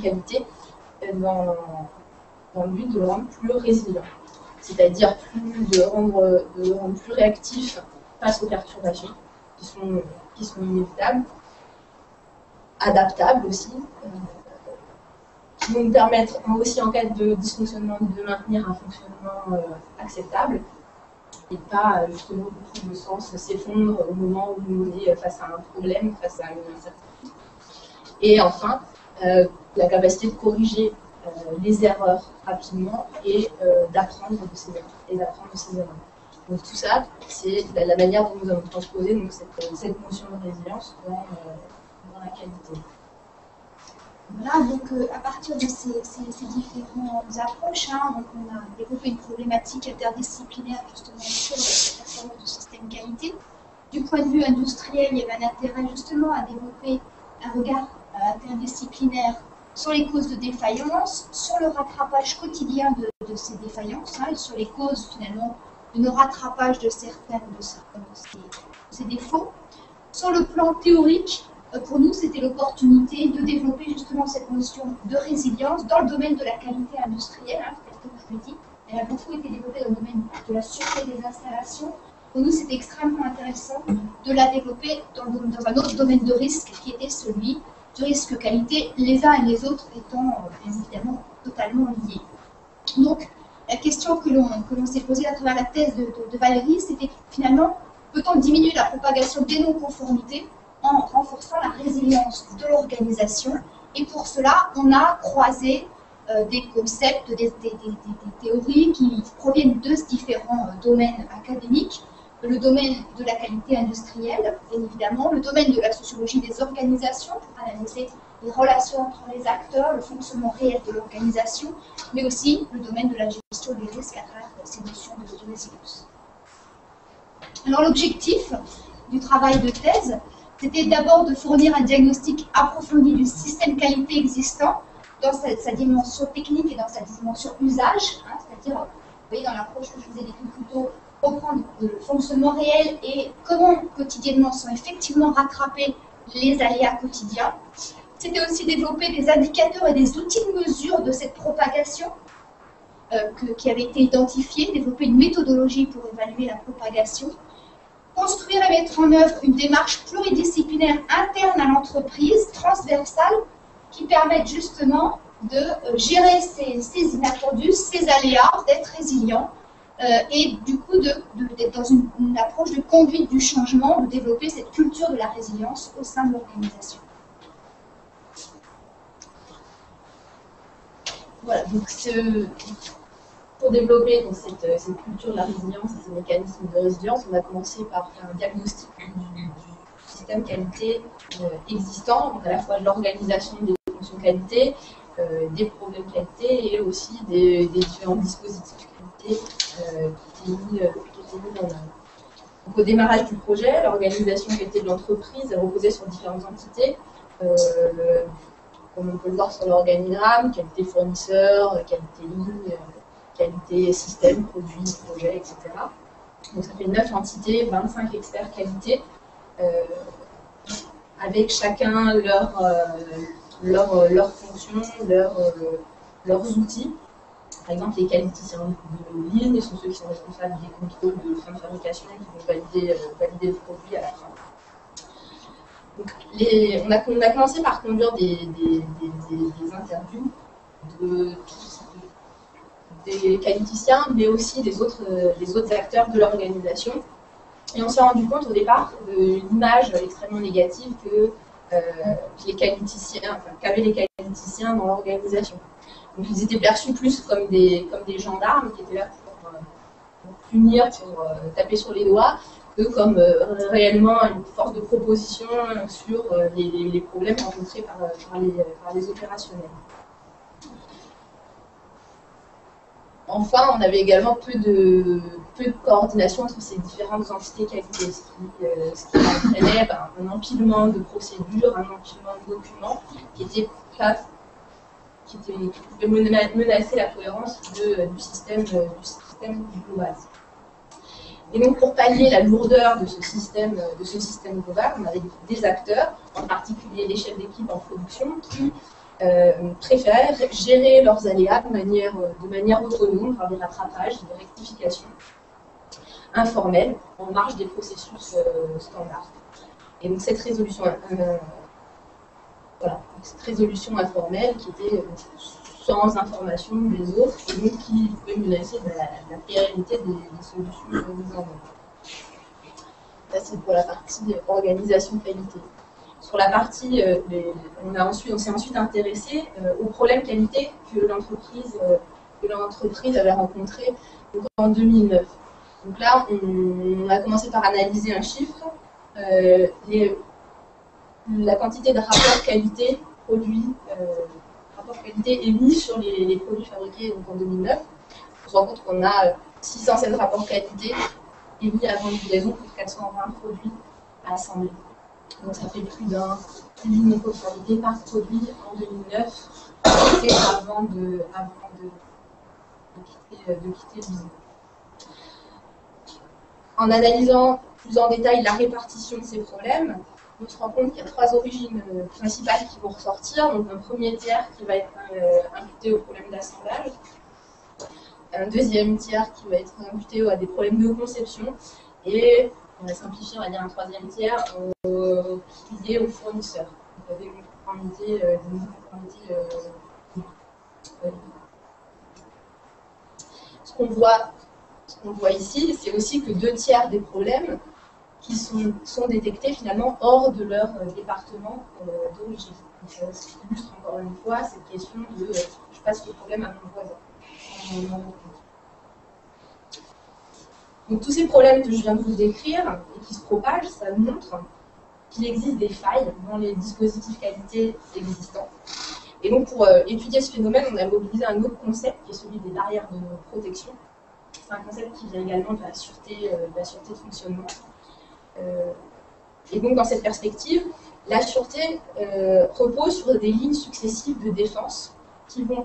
qualité dans le but de le rendre plus résilient. C'est-à-dire de rendre plus réactif face aux perturbations qui sont inévitables, adaptables aussi, qui vont nous permettre aussi en cas de dysfonctionnement de maintenir un fonctionnement acceptable et pas justement beaucoup de sens s'effondre au moment où on est face à un problème, face à une incertitude. Et enfin, la capacité de corriger les erreurs rapidement et d'apprendre de ces erreurs. Donc tout ça, c'est la manière dont nous avons transposé donc, cette notion de résilience dans la qualité. Voilà, donc à partir de ces différentes approches, donc on a développé une problématique interdisciplinaire justement sur la performance du système qualité. Du point de vue industriel, il y avait un intérêt justement à développer un regard interdisciplinaire sur les causes de défaillance, sur le rattrapage quotidien de ces défaillances, et sur les causes finalement de nos rattrapages de certains de ces défauts. Sur le plan théorique, pour nous, c'était l'opportunité de développer justement cette notion de résilience dans le domaine de la qualité industrielle, comme je l'ai dit. Elle a beaucoup été développée dans le domaine de la sûreté des installations. Pour nous, c'était extrêmement intéressant de la développer dans un autre domaine de risque qui était celui du risque qualité, les uns et les autres étant bien évidemment totalement liés. Donc, la question que l'on s'est posée à travers la thèse de Valérie, c'était finalement, peut-on diminuer la propagation des non-conformités en renforçant la résilience de l'organisation? Et pour cela, on a croisé des concepts, des théories qui proviennent de différents domaines académiques. Le domaine de la qualité industrielle, bien évidemment, le domaine de la sociologie des organisations, pour analyser les relations entre les acteurs, le fonctionnement réel de l'organisation, mais aussi le domaine de la gestion des risques à travers ces notions de résilience. Alors l'objectif du travail de thèse, c'était d'abord de fournir un diagnostic approfondi du système qualité existant dans sa dimension technique et dans sa dimension usage, c'est-à-dire, vous voyez, dans l'approche que je vous ai décrite plus tôt, reprendre le fonctionnement réel et comment quotidiennement sont effectivement rattrapés les aléas quotidiens. C'était aussi développer des indicateurs et des outils de mesure de cette propagation qui avaient été identifiés, développer une méthodologie pour évaluer la propagation, construire et mettre en œuvre une démarche pluridisciplinaire interne à l'entreprise, transversale, qui permette justement de gérer ces inattendus, ces aléas, d'être résilient, et du coup d'être dans une approche de conduite du changement, de développer cette culture de la résilience au sein de l'organisation. Voilà, donc pour développer donc, cette culture de la résilience et ces mécanismes de résilience, on a commencé par faire un diagnostic du système qualité existant, donc à la fois de l'organisation des fonctions qualité, des problèmes qualité et aussi des différents dispositifs qualité qui étaient mis en œuvre. Donc, au démarrage du projet, l'organisation qualité de l'entreprise reposait sur différentes entités, comme on peut le voir sur l'organigramme, qualité fournisseur, qualité ligne, qualité système, produit, projet, etc. Donc ça fait 9 entités, 25 experts qualité, avec chacun leurs fonctions, leurs outils. Par exemple, les qualiticiens de ligne sont ceux qui sont responsables des contrôles de fin de fabrication qui vont valider le produit à la fin. Donc, on a commencé par conduire des interviews des qualiticiens, mais aussi des autres acteurs de l'organisation. Et on s'est rendu compte au départ de l'image extrêmement négative qu'avaient les qualiticiens dans l'organisation. Donc ils étaient perçus plus comme des gendarmes qui étaient là pour punir, pour taper sur les doigts, que comme réellement une force de proposition sur les problèmes rencontrés par les opérationnels. Enfin, on avait également peu de coordination entre ces différentes entités qualité, ce qui entraînait un empilement de procédures, un empilement de documents qui pouvait menacer la cohérence du système global. Et donc, pour pallier la lourdeur de ce système global, on avait des acteurs, en particulier les chefs d'équipe en production, qui préfèrent gérer leurs aléas de manière autonome, par des rattrapages, des rectifications informelles, en marge des processus standards. Et donc, cette résolution informelle qui était sans information des autres et donc qui pouvait menacer la pérennité des solutions mises en œuvre. Ça, c'est pour la partie organisation qualité. Sur la partie, on s'est ensuite intéressé aux problèmes qualité que l'entreprise avait rencontrés en 2009. Donc là, on a commencé par analyser un chiffre, la quantité de rapports qualité émis sur les produits fabriqués donc, en 2009. On se rend compte qu'on a 616 rapports qualité émis avant livraison pour 420 produits à assembler. Donc ça fait plus d'une non-conformité par produit en 2009, c'était avant de quitter l'usine. En analysant plus en détail la répartition de ces problèmes, on se rend compte qu'il y a 3 origines principales qui vont ressortir. Donc un premier tiers qui va être imputé aux problèmes d'assemblage, un deuxième tiers qui va être imputé à des problèmes de conception, et on va simplifier, on va dire un troisième tiers lié aux fournisseurs. Donc des non-conformités. Ce qu'on voit ici, c'est aussi que 2 tiers des problèmes qui sont détectés finalement hors de leur département d'origine. Ça illustre encore une fois cette question de je passe le problème à mon voisin. Donc tous ces problèmes que je viens de vous décrire et qui se propagent, ça montre qu'il existe des failles dans les dispositifs qualité existants. Et donc pour étudier ce phénomène, on a mobilisé un autre concept qui est celui des barrières de protection. C'est un concept qui vient également de la sûreté de fonctionnement. Et donc dans cette perspective, la sûreté repose sur des lignes successives de défense qui vont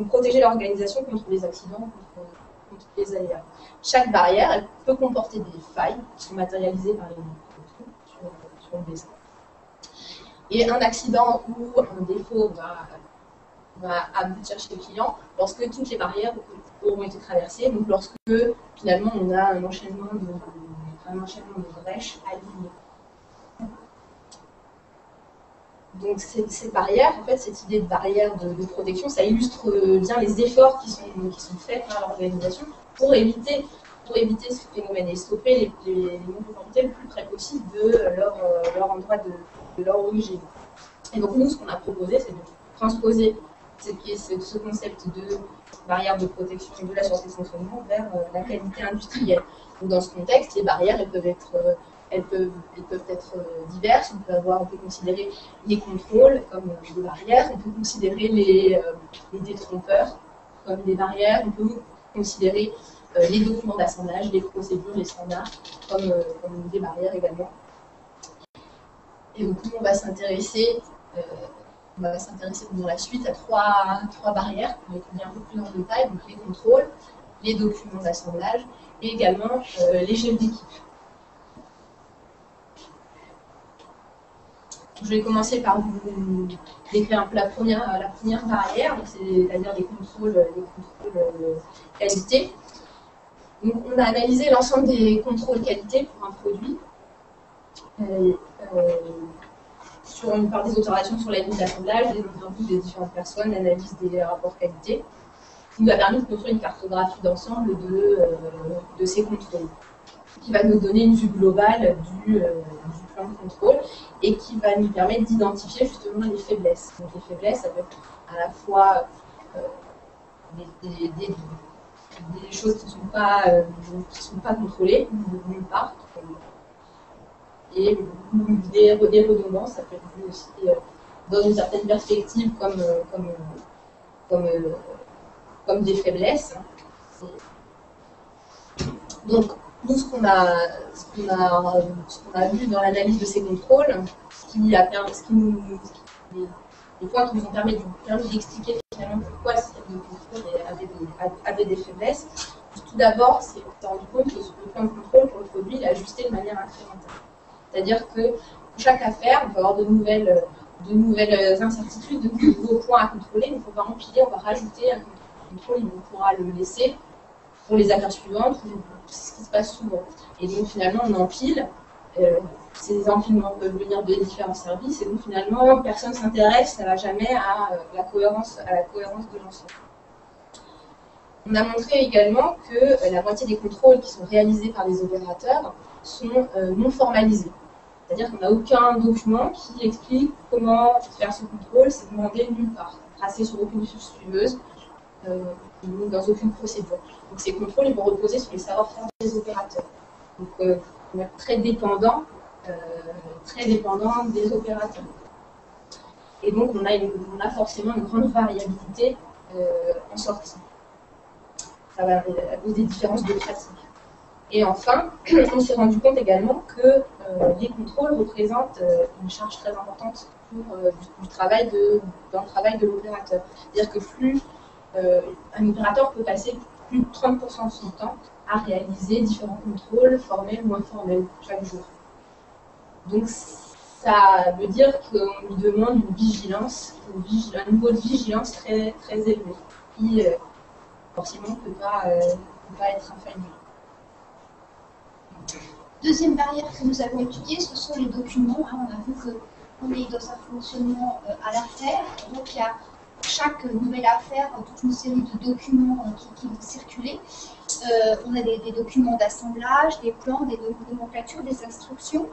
protéger l'organisation contre les accidents, contre les aléas. Chaque barrière, elle peut comporter des failles qui sont matérialisées par les lignes sur le dessin. Et un accident ou un défaut va aboutir chez le client lorsque toutes les barrières auront été traversées, donc lorsque finalement on a un enchaînement de brèches alignées. Donc cette barrière, en fait, cette idée de barrière de protection, ça illustre bien les efforts qui sont faits par l'organisation pour éviter ce phénomène et stopper les non-conformités le plus près possible de leur endroit de leur origine. Et donc nous, ce qu'on a proposé, c'est de transposer ce concept de barrière de protection de la sûreté de fonctionnement vers la qualité industrielle. Donc, dans ce contexte, les barrières, elles peuvent être diverses. On peut considérer les contrôles comme des barrières, on peut considérer les détrompeurs comme des barrières, on peut considérer les documents d'assemblage, les procédures, les standards comme des barrières également. Et donc, on va s'intéresser dans la suite à trois barrières qu'on va étudier un peu plus en détail, donc les contrôles, les documents d'assemblage et également l'échelle d'équipe. Je vais commencer par vous décrire un peu la première barrière, c'est-à-dire les contrôles qualité. Donc, on a analysé l'ensemble des contrôles qualité pour un produit par des observations sur la ligne d'assemblage, des interviews des différentes personnes, l'analyse des rapports qualité, qui nous a permis de construire une cartographie d'ensemble de ces contrôles, qui va nous donner une vue globale du plan de contrôle et qui va nous permettre d'identifier justement les faiblesses. Donc les faiblesses, ça peut être à la fois des choses qui ne sont pas contrôlées nulle part, et des redondances, ça peut être vu aussi dans une certaine perspective comme des faiblesses. Donc, nous, ce qu'on a vu dans l'analyse de ces contrôles, les points qui nous ont permis d'expliquer finalement pourquoi ce type de contrôle avait des faiblesses. Tout d'abord, c'est de se rendre compte que le plan de contrôle pour le produit est ajusté de manière incrémentale. C'est-à-dire que pour chaque affaire, on peut avoir de nouvelles incertitudes, de nouveaux points à contrôler, donc on va empiler, on va rajouter un contrôle, on pourra le laisser pour les affaires suivantes, c'est ce qui se passe souvent. Et donc finalement, on empile, ces empilements peuvent venir de différents services, et donc finalement, personne ne s'intéresse jamais à la cohérence de l'ensemble. On a montré également que la moitié des contrôles qui sont réalisés par les opérateurs sont non formalisés. C'est-à-dire qu'on n'a aucun document qui explique comment faire ce contrôle, c'est demandé nulle part, tracé sur aucune fiche suiveuse, dans aucune procédure. Donc ces contrôles ils vont reposer sur les savoir-faire des opérateurs. Donc on est très dépendant des opérateurs. Et donc on a forcément une grande variabilité en sortie. Ça va à cause des différences de pratique. Et enfin, on s'est rendu compte également que les contrôles représentent une charge très importante dans le travail de l'opérateur. C'est-à-dire que un opérateur peut passer plus de 30% de son temps à réaliser différents contrôles formels ou moins formels chaque jour. Donc ça veut dire qu'on lui demande une vigilance, un niveau de vigilance très, très élevé, qui forcément ne peut pas être infaillible. Deuxième barrière que nous avons étudiée, ce sont les documents. On a vu qu'on est dans un fonctionnement à l'affaire. Donc il y a pour chaque nouvelle affaire toute une série de documents qui vont circuler. On a des documents d'assemblage, des plans, des nomenclatures, des instructions.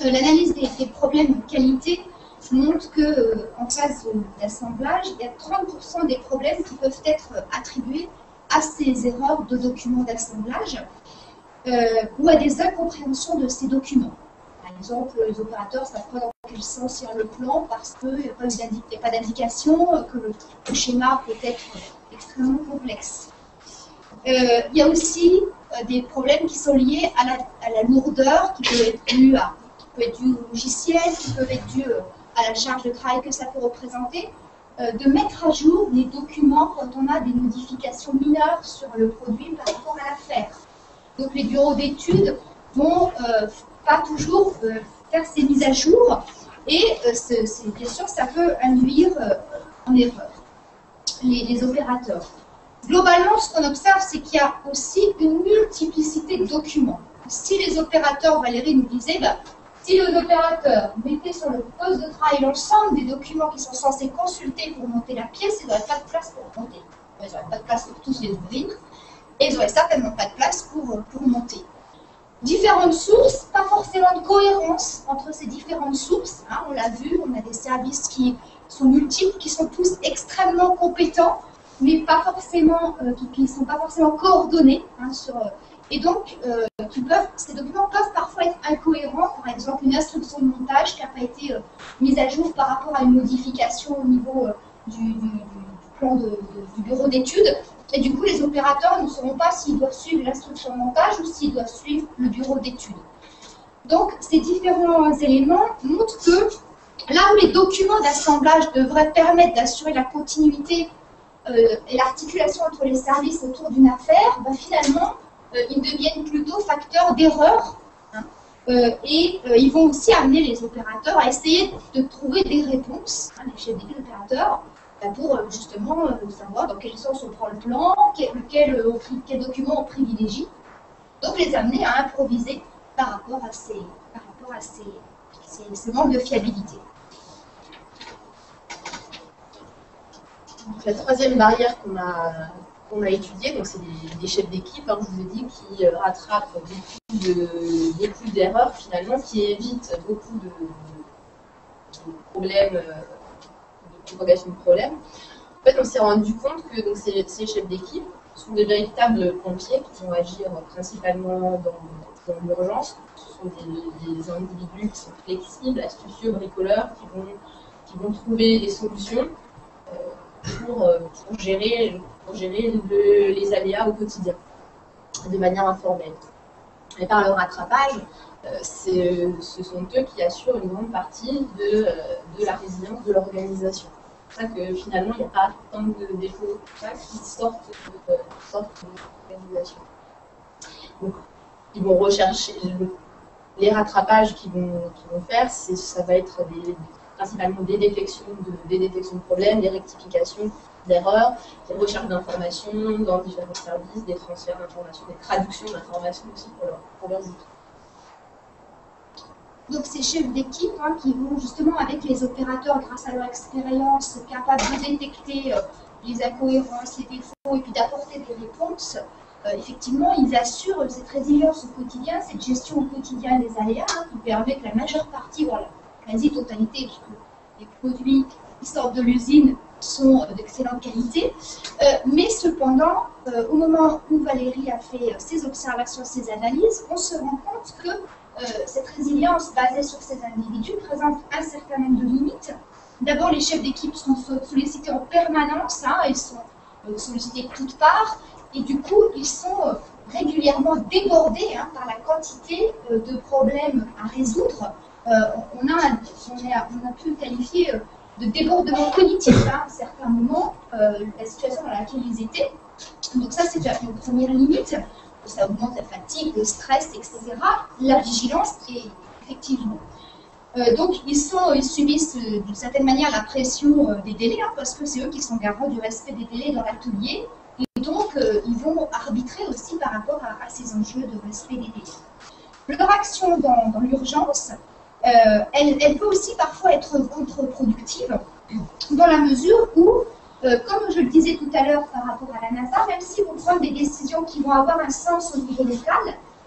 L'analyse des problèmes de qualité montre qu'en phase d'assemblage, il y a 30% des problèmes qui peuvent être attribués à ces erreurs de documents d'assemblage ou à des incompréhensions de ces documents. Par exemple, les opérateurs ne savent pas dans quel sens ira le plan parce qu'il n'y a pas d'indication, que le schéma peut être extrêmement complexe. Il y a aussi des problèmes qui sont liés à la lourdeur, qui peut être due au logiciel, qui peuvent être dus à la charge de travail que ça peut représenter, de mettre à jour les documents quand on a des modifications mineures sur le produit par rapport à l'affaire. Donc les bureaux d'études vont pas toujours faire ces mises à jour et bien sûr ça peut induire en erreur les opérateurs. Globalement, ce qu'on observe, c'est qu'il y a aussi une multiplicité de documents. Si les opérateurs, Valérie nous disait, si les opérateurs mettaient sur le poste de travail l'ensemble des documents qui sont censés consulter pour monter la pièce, ils n'auraient pas de place pour monter. Ils n'auraient pas de place pour tous les ouvrir et ils n'auraient certainement pas de place pour monter. Différentes sources, pas forcément de cohérence entre ces différentes sources. Hein, on l'a vu, on a des services qui sont multiples, qui sont tous extrêmement compétents, mais pas forcément, qui ne sont pas forcément coordonnés. Hein, et donc, ces documents peuvent parfois être incohérents. Par exemple, une instruction de montage qui n'a pas été mise à jour par rapport à une modification au niveau du plan du bureau d'études. Et du coup, les opérateurs ne sauront pas s'ils doivent suivre l'instruction de montage ou s'ils doivent suivre le bureau d'études. Donc, ces différents éléments montrent que là où les documents d'assemblage devraient permettre d'assurer la continuité et l'articulation entre les services autour d'une affaire, ben finalement, ils deviennent plutôt facteurs d'erreur. Hein, et ils vont aussi amener les opérateurs à essayer de trouver des réponses, hein, les chefs d'équipe opérateurs, pour justement savoir dans quel sens on prend le plan, quel document on privilégie. Donc les amener à improviser par rapport à ces manques de fiabilité. Donc, la troisième barrière qu'on a étudiée, donc c'est des chefs d'équipe, hein, je vous ai dit, qui rattrapent beaucoup d'erreurs finalement, qui évitent beaucoup de problèmes, de propagation de problèmes. En fait, on s'est rendu compte que donc, ces chefs d'équipe sont des véritables pompiers qui vont agir principalement dans l'urgence. Ce sont des individus qui sont flexibles, astucieux, bricoleurs, qui vont trouver des solutions pour gérer les aléas au quotidien, de manière informelle. Et par le rattrapage, ce sont eux qui assurent une grande partie de la résilience de l'organisation. C'est pour ça que finalement, il n'y a pas tant de défauts qui sortent de l'organisation. Donc, ils vont rechercher les rattrapages qu'ils vont faire, ça va être principalement des détections de problèmes, des rectifications d'erreurs, des recherches d'informations dans différents services, des transferts d'informations, des traductions d'informations aussi pour leurs équipes. Donc ces chefs d'équipe hein, qui vont justement avec les opérateurs, grâce à leur expérience, capables de détecter les incohérences, les défauts et puis d'apporter des réponses, effectivement ils assurent cette résilience au quotidien, cette gestion au quotidien des aléas hein, qui permet que la majeure partie, voire la quasi-totalité, puisque les produits qui sortent de l'usine sont d'excellente qualité. Mais cependant, au moment où Valérie a fait ses observations, ses analyses, on se rend compte que cette résilience basée sur ces individus présente un certain nombre de limites. D'abord, les chefs d'équipe sont sollicités en permanence, hein, ils sont sollicités de toutes parts, et du coup, ils sont régulièrement débordés hein, par la quantité de problèmes à résoudre. On a pu qualifier de débordement cognitif hein, à certains moments, la situation dans laquelle ils étaient. Donc ça, c'est déjà une première limite. Ça augmente la fatigue, le stress, etc. La vigilance, et effectivement. Donc, ils subissent d'une certaine manière la pression des délais, hein, parce que c'est eux qui sont garants du respect des délais dans l'atelier. Et donc, ils vont arbitrer aussi par rapport à ces enjeux de respect des délais. Leur action dans l'urgence, elle peut aussi parfois être contre-productive, dans la mesure où comme je le disais tout à l'heure par rapport à la NASA, même si vous prenez des décisions qui vont avoir un sens au niveau local,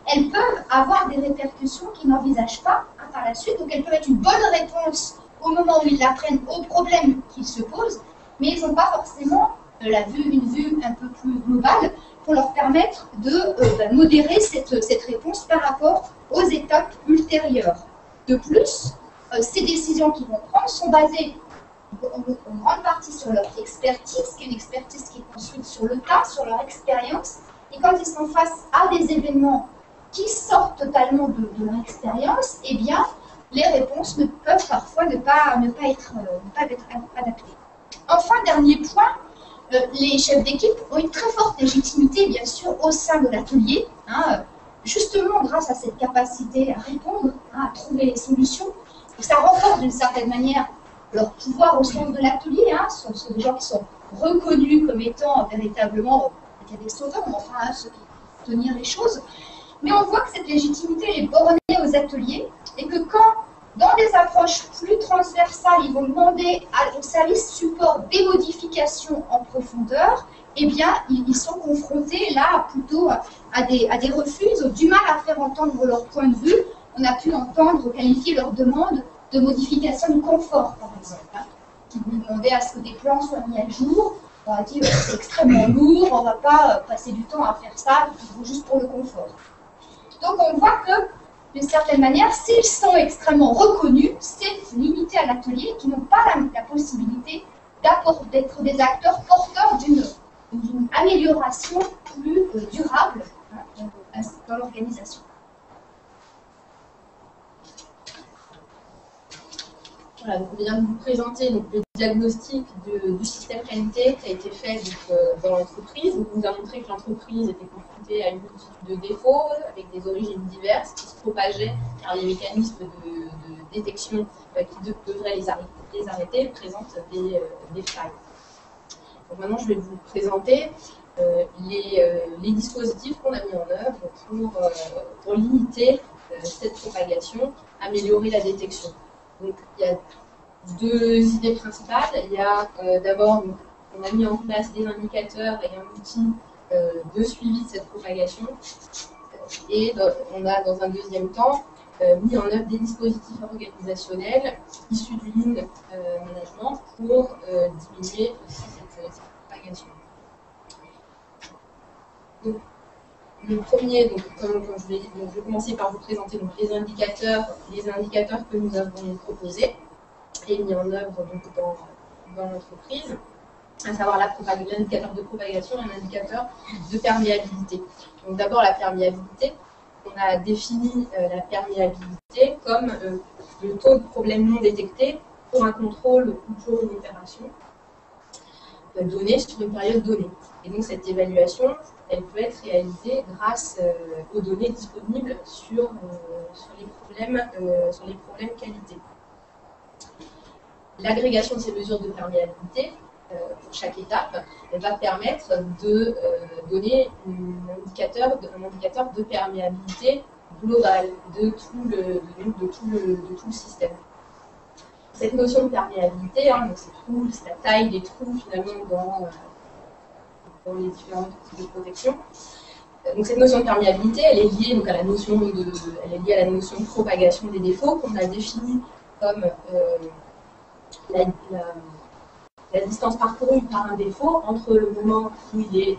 elles peuvent avoir des répercussions qu'ils n'envisagent pas hein, par la suite. Donc elles peuvent être une bonne réponse au moment où ils l'apprennent aux problèmes qu'ils se posent, mais ils n'ont pas forcément une vue un peu plus globale pour leur permettre de modérer cette réponse par rapport aux étapes ultérieures. De plus, ces décisions qu'ils vont prendre sont basées en grande partie sur leur expertise, qui est une expertise qui est construite sur le tas, sur leur expérience. Et quand ils sont face à des événements qui sortent totalement de leur expérience, eh bien, les réponses peuvent parfois ne pas être adaptées. Enfin, dernier point, les chefs d'équipe ont une très forte légitimité, bien sûr, au sein de l'atelier, hein, justement grâce à cette capacité à répondre, hein, à trouver les solutions. Et ça renforce d'une certaine manière leur pouvoir au centre de l'atelier, hein, ce sont des gens qui sont reconnus comme étant véritablement des sauveurs, enfin hein, ceux qui font tenir les choses. Mais on voit que cette légitimité est bornée aux ateliers et que quand, dans des approches plus transversales, ils vont demander au service support des modifications en profondeur, eh bien, ils sont confrontés là plutôt à des refus, ils ont du mal à faire entendre leur point de vue. On a pu entendre qualifier leur demande de modification de confort, par exemple, hein, qui vous demandaient à ce que des plans soient mis à jour. On a dit c'est extrêmement lourd, on ne va pas passer du temps à faire ça, juste pour le confort. Donc on voit que, d'une certaine manière, s'ils sont extrêmement reconnus, c'est limité à l'atelier, qui n'ont pas la possibilité d'être des acteurs porteurs d'une amélioration plus durable, hein, dans l'organisation. Voilà, donc on vient de vous présenter donc, le diagnostic du système qualité qui a été fait donc, dans l'entreprise. On vous a montré que l'entreprise était confrontée à une multitude de défauts avec des origines diverses qui se propageaient car les mécanismes de détection qui devraient les arrêter présentent des failles. Donc maintenant, je vais vous présenter les dispositifs qu'on a mis en œuvre pour limiter cette propagation, améliorer la détection. Donc, il y a deux idées principales. Il y a d'abord, on a mis en place des indicateurs et un outil de suivi de cette propagation. Et on a, dans un deuxième temps, mis en œuvre des dispositifs organisationnels issus du Lean Management pour diminuer cette propagation. Donc, le premier, donc, comme je l'ai dit, je vais commencer par vous présenter donc, les indicateurs que nous avons proposés et mis en œuvre donc, dans l'entreprise, à savoir l'indicateur de propagation et l'indicateur de perméabilité. Donc d'abord la perméabilité, on a défini la perméabilité comme le taux de problème non détecté pour un contrôle ou pour une opération donnée sur une période donnée. Et donc cette évaluation, elle peut être réalisée grâce aux données disponibles sur les problèmes qualité. L'agrégation de ces mesures de perméabilité pour chaque étape, elle va permettre de donner un indicateur de perméabilité globale de tout le système. Cette notion de perméabilité, hein, c'est la taille des trous finalement dans les différents types de protection. Donc cette notion de perméabilité, elle est liée donc à la notion de propagation des défauts qu'on a définie comme la distance parcourue par un défaut entre le moment où il est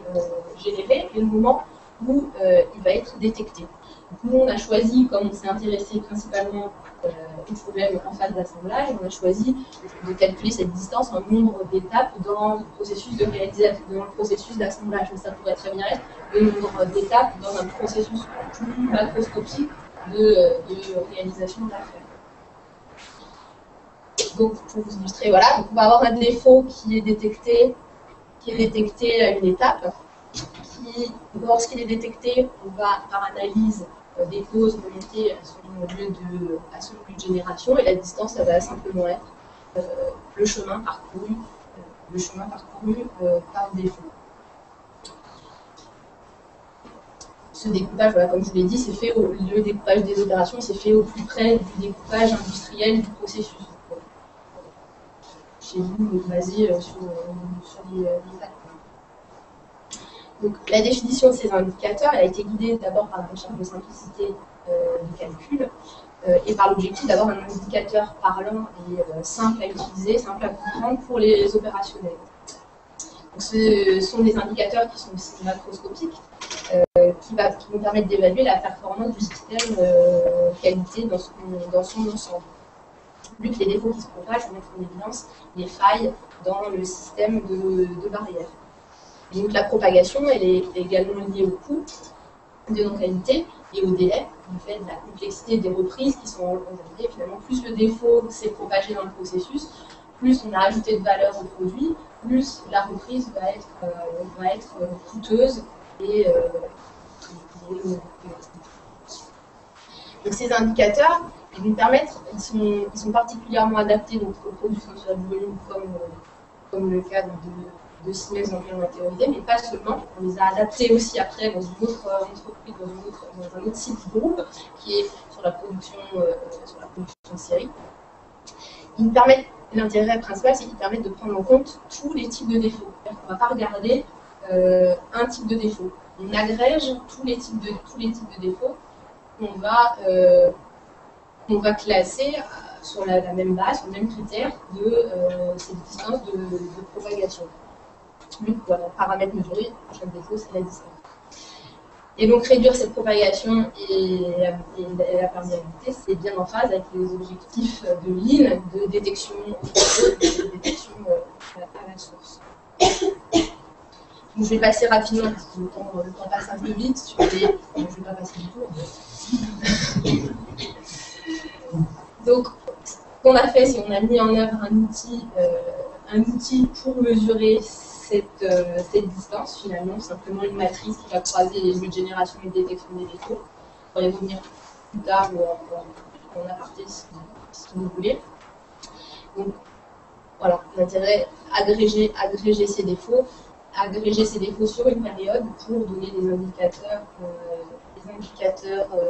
généré et le moment où il va être détecté. Donc, nous, on a choisi, comme on s'est intéressé principalement au problème en phase d'assemblage, on a choisi de calculer cette distance en nombre d'étapes dans le processus de réalisation, dans le processus d'assemblage. Mais ça pourrait très bien être le nombre d'étapes dans un processus plus macroscopique de réalisation de l'affaire. Donc, pour vous illustrer, voilà, donc on va avoir un défaut qui est détecté à une étape. Lorsqu'il est détecté, on va, par analyse des causes, remonter à son lieu de génération, et la distance, ça va simplement être le chemin parcouru par le défaut. Ce découpage, voilà, comme je vous l'ai dit, c'est fait le découpage des opérations, c'est fait au plus près du découpage industriel du processus. Chez nous, basé sur les actes. Donc, la définition de ces indicateurs, elle a été guidée d'abord par la recherche de simplicité de calcul et par l'objectif d'avoir un indicateur parlant et simple à utiliser, simple à comprendre pour les opérationnels. Donc, ce sont des indicateurs qui sont aussi macroscopiques, qui vont permettre d'évaluer la performance du système qualité dans son ensemble. Le but, les défauts qui se propagent vont mettre en évidence les failles dans le système de barrières. Et donc la propagation, elle est également liée au coût de non-qualité et au délai, du fait de la complexité des reprises qui sont organisées. Finalement, plus le défaut s'est propagé dans le processus, plus on a ajouté de valeur au produit, plus la reprise va être coûteuse et donc ces indicateurs, ils vont permettre, ils sont particulièrement adaptés donc, aux produits sur du volume comme le cas de Siemens dans lequel on a théorisé, mais pas seulement. On les a adaptés aussi après dans une autre entreprise, dans un autre site du groupe qui est sur la production de série. Ils permettent, l'intérêt principal, c'est qu'ils permettent de prendre en compte tous les types de défauts. On ne va pas regarder un type de défaut. On agrège tous les types de défauts qu'on va classer sur la même base, sur le même critère de cette distance de propagation. Donc voilà, paramètre mesuré pour chaque défaut, c'est la distance. Et donc réduire cette propagation et la perméabilité, c'est bien en phase avec les objectifs de Lean, de détection de détection à la source. Donc, je vais passer rapidement parce que le temps passe un peu vite sur les. Je ne vais pas passer du tout. Donc, ce qu'on a fait, c'est qu'on a mis en œuvre un outil pour mesurer cette distance, finalement, simplement une matrice qui va croiser les lieux de génération et de détection des défauts. On va y revenir plus tard ou en aparté si vous voulez. Donc, voilà, l'intérêt, agréger ces défauts sur une période pour donner des indicateurs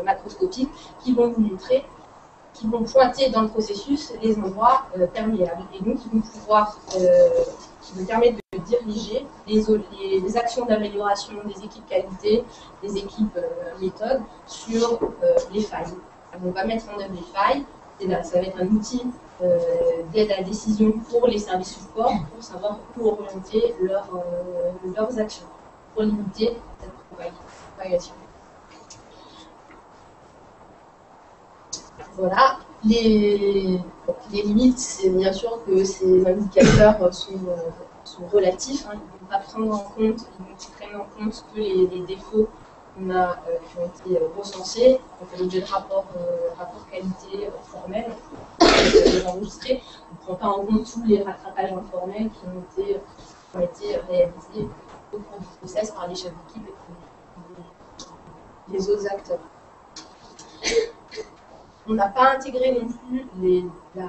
macroscopiques qui vont vous montrer, qui vont pointer dans le processus les endroits perméables et donc qui vont pouvoir, qui vont permettre de diriger les actions d'amélioration des équipes qualité, des équipes méthodes sur les failles. On va mettre en œuvre les failles, ça va être un outil d'aide à la décision pour les services support pour savoir où orienter leurs actions pour limiter cette propagation. Voilà, les limites, c'est bien sûr que ces indicateurs sont relatifs, hein, ils ne vont pas prendre en compte, ils prennent en compte que les défauts qui ont été recensés, on fait l'objet de rapports qualité formels enregistrés, on ne prend pas en compte tous les rattrapages informels qui ont été réalisés au cours du process par les chefs d'équipe et les autres acteurs. On n'a pas intégré non plus la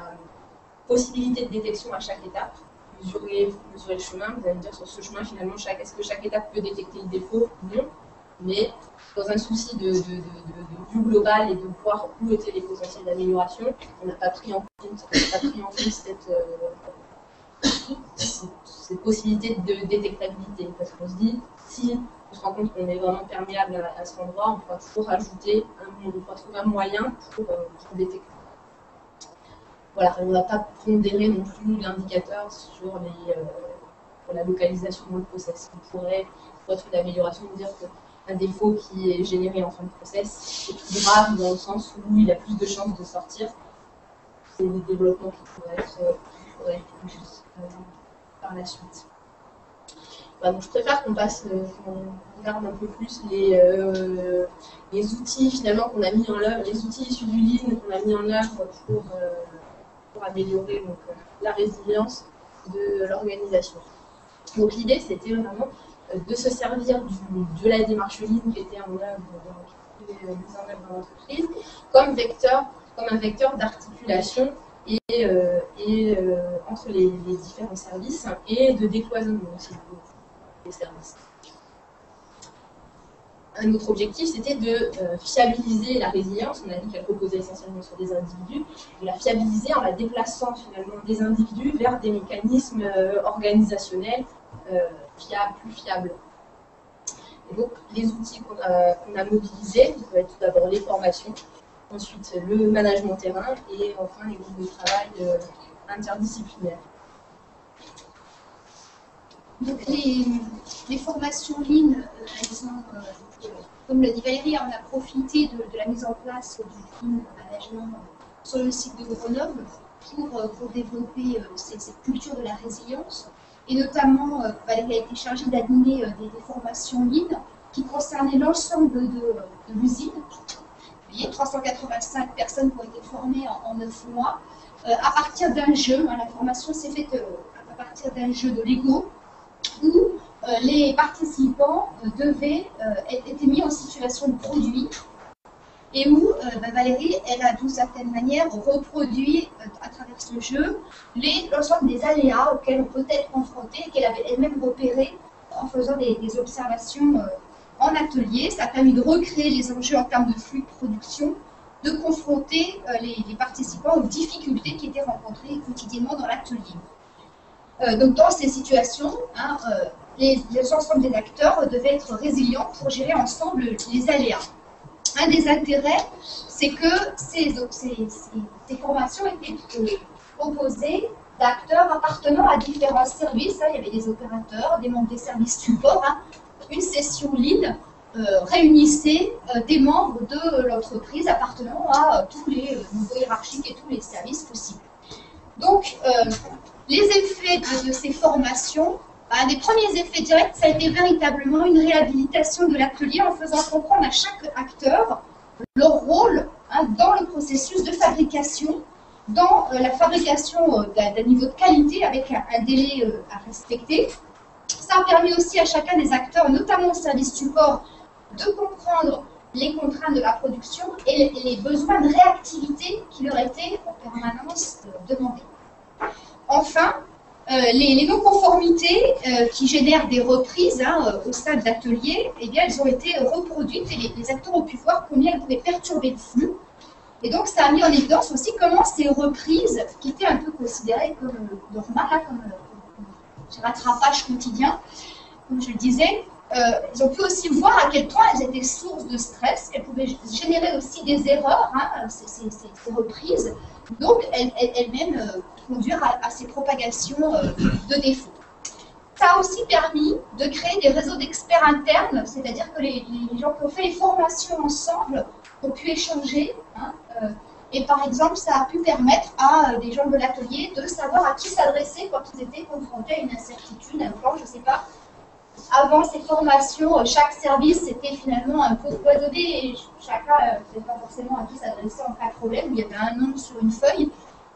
possibilité de détection à chaque étape. Mesurer le chemin, vous allez me dire sur ce chemin, finalement, est-ce que chaque étape peut détecter le défaut? Non. Mais dans un souci de vue globale et de voir où étaient les potentiels d'amélioration, on n'a pas pris en compte cette possibilité de détectabilité. Parce qu'on se dit, si on se rend compte qu'on est vraiment perméable à cet endroit, on pourra toujours rajouter on pourra trouver un moyen pour détecter. Voilà, on n'a pas pondéré non plus l'indicateur sur pour la localisation dans le process. On pourrait, pour être une amélioration, dire qu'un défaut qui est généré en fin de process est plus grave dans le sens où il a plus de chances de sortir. C'est des développements qui pourraient être plus par la suite. Voilà, donc je préfère qu'on regarde un peu plus les outils finalement qu'on a mis en œuvre, les outils issus du Lean qu'on a mis en œuvre pour améliorer la résilience de l'organisation. Donc l'idée c'était vraiment de se servir de la démarche Lean qui était en œuvre dans l'entreprise comme un vecteur d'articulation entre les différents services et de décloisonnement aussi des services. Un autre objectif, c'était de fiabiliser la résilience. On a dit qu'elle reposait essentiellement sur des individus, et la fiabiliser en la déplaçant finalement des individus vers des mécanismes organisationnels plus fiables. Et donc, les outils qu'on a mobilisés, ça va être tout d'abord les formations, ensuite le management terrain et enfin les groupes de travail interdisciplinaires. Donc les formations Lean, par exemple, comme l'a dit Valérie, on a profité de la mise en place du Lean Management sur le site de Grenoble pour développer cette culture de la résilience. Et notamment, Valérie a été chargée d'animer des formations Lean qui concernaient l'ensemble de l'usine. Vous voyez, 385 personnes qui ont été formées en 9 mois à partir d'un jeu. La formation s'est faite à partir d'un jeu de Lego où les participants étaient mis en situation de produit et où Valérie, elle a d'une certaine manière reproduit à travers ce jeu l'ensemble des aléas auxquels on peut être confronté et qu'elle avait elle-même repéré en faisant des observations en atelier. Ça a permis de recréer les enjeux en termes de flux de production, de confronter les participants aux difficultés qui étaient rencontrées quotidiennement dans l'atelier. Donc dans ces situations, l'ensemble des acteurs devaient être résilients pour gérer ensemble les aléas. Un des intérêts, c'est que ces formations étaient composées d'acteurs appartenant à différents services. Il y avait des opérateurs, des membres des services support. Une session lean réunissait des membres de l'entreprise appartenant à tous les niveaux hiérarchiques et tous les services possibles. Donc, les effets de ces formations, un des premiers effets directs, ça a été véritablement une réhabilitation de l'atelier en faisant comprendre à chaque acteur leur rôle dans le processus de fabrication, dans la fabrication d'un niveau de qualité avec un délai à respecter. Ça a permis aussi à chacun des acteurs, notamment au service support, de comprendre les contraintes de la production et les besoins de réactivité qui leur étaient en permanence demandés. Enfin, les non-conformités qui génèrent des reprises au sein de l'atelier, eh bien, elles ont été reproduites et les acteurs ont pu voir combien elles pouvaient perturber le flux. Et donc, ça a mis en évidence aussi comment ces reprises, qui étaient un peu considérées comme normales, comme rattrapage quotidien, comme je le disais, ils ont pu aussi voir à quel point elles étaient source de stress, qu'elles pouvaient générer aussi des erreurs, ces reprises, donc elles-mêmes conduire à ces propagations de défauts. Ça a aussi permis de créer des réseaux d'experts internes, c'est-à-dire que les gens qui ont fait les formations ensemble ont pu échanger, et par exemple, ça a pu permettre à des gens de l'atelier de savoir à qui s'adresser quand ils étaient confrontés à une incertitude, un plan, je ne sais pas. Avant ces formations, chaque service était finalement un peu cloisonné et chacun ne savait pas forcément à qui s'adresser en cas de problème. Il y avait un nom sur une feuille.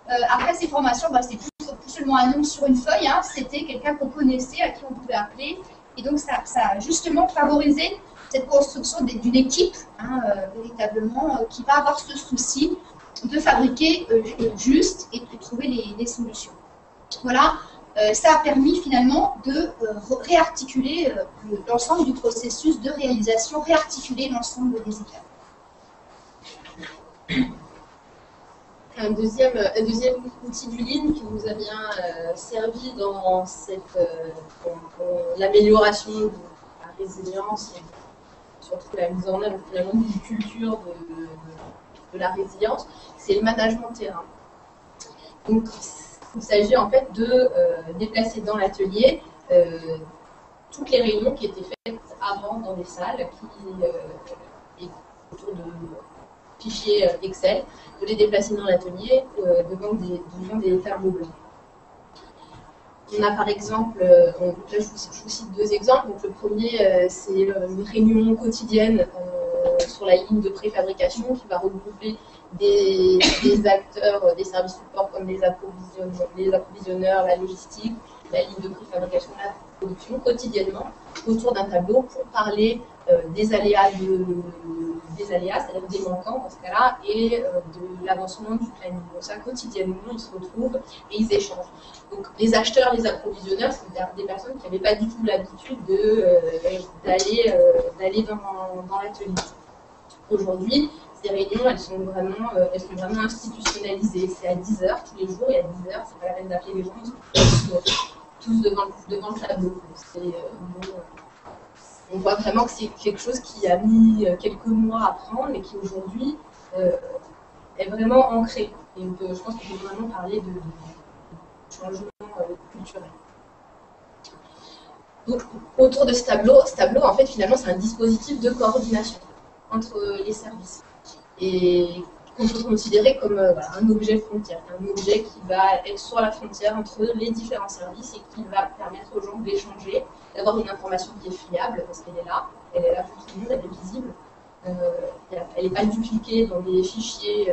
Après ces formations, c'était plus seulement un nom sur une feuille, c'était quelqu'un qu'on connaissait, à qui on pouvait appeler. Et donc ça a justement favorisé cette construction d'une équipe, véritablement, qui va avoir ce souci de fabriquer juste et de trouver les solutions. Voilà. Ça a permis finalement de réarticuler l'ensemble du processus de réalisation, réarticuler l'ensemble des étapes. Un deuxième outil du Lean qui nous a bien servi dans l'amélioration de la résilience et surtout la mise en œuvre finalement d'une culture de la résilience, c'est le management terrain. Donc, il s'agit en fait de déplacer dans l'atelier toutes les réunions qui étaient faites avant dans des salles, et autour de fichiers Excel, de les déplacer dans l'atelier devant des tableaux blancs. On a par exemple, là je vous cite deux exemples. Donc, le premier, c'est une réunion quotidienne sur la ligne de préfabrication qui va regrouper des acteurs des services support comme les approvisionneurs, la logistique, la ligne de préfabrication, la production, quotidiennement autour d'un tableau pour parler des aléas, c'est-à-dire des manquants dans ce cas-là, et de l'avancement du planning. Donc ça, quotidiennement, ils se retrouvent et ils échangent. Donc les acheteurs, les approvisionneurs, c'est des personnes qui n'avaient pas du tout l'habitude d'aller dans l'atelier. Aujourd'hui, ces réunions, elles sont vraiment institutionnalisées. C'est à 10h tous les jours, et à 10h, c'est pas la peine d'appeler les gens, ils sont tous devant le tableau. On voit vraiment que c'est quelque chose qui a mis quelques mois à prendre et qui aujourd'hui est vraiment ancré. Et je pense qu'on peut vraiment parler de changement culturel. Donc, autour de ce tableau, en fait, finalement, c'est un dispositif de coordination entre les services. Et qu'on peut considérer comme un objet frontière, un objet qui va être sur la frontière entre les différents services et qui va permettre aux gens d'échanger, d'avoir une information qui est fiable, parce qu'elle est là pour tout le monde, elle est visible. Elle n'est pas dupliquée dans des fichiers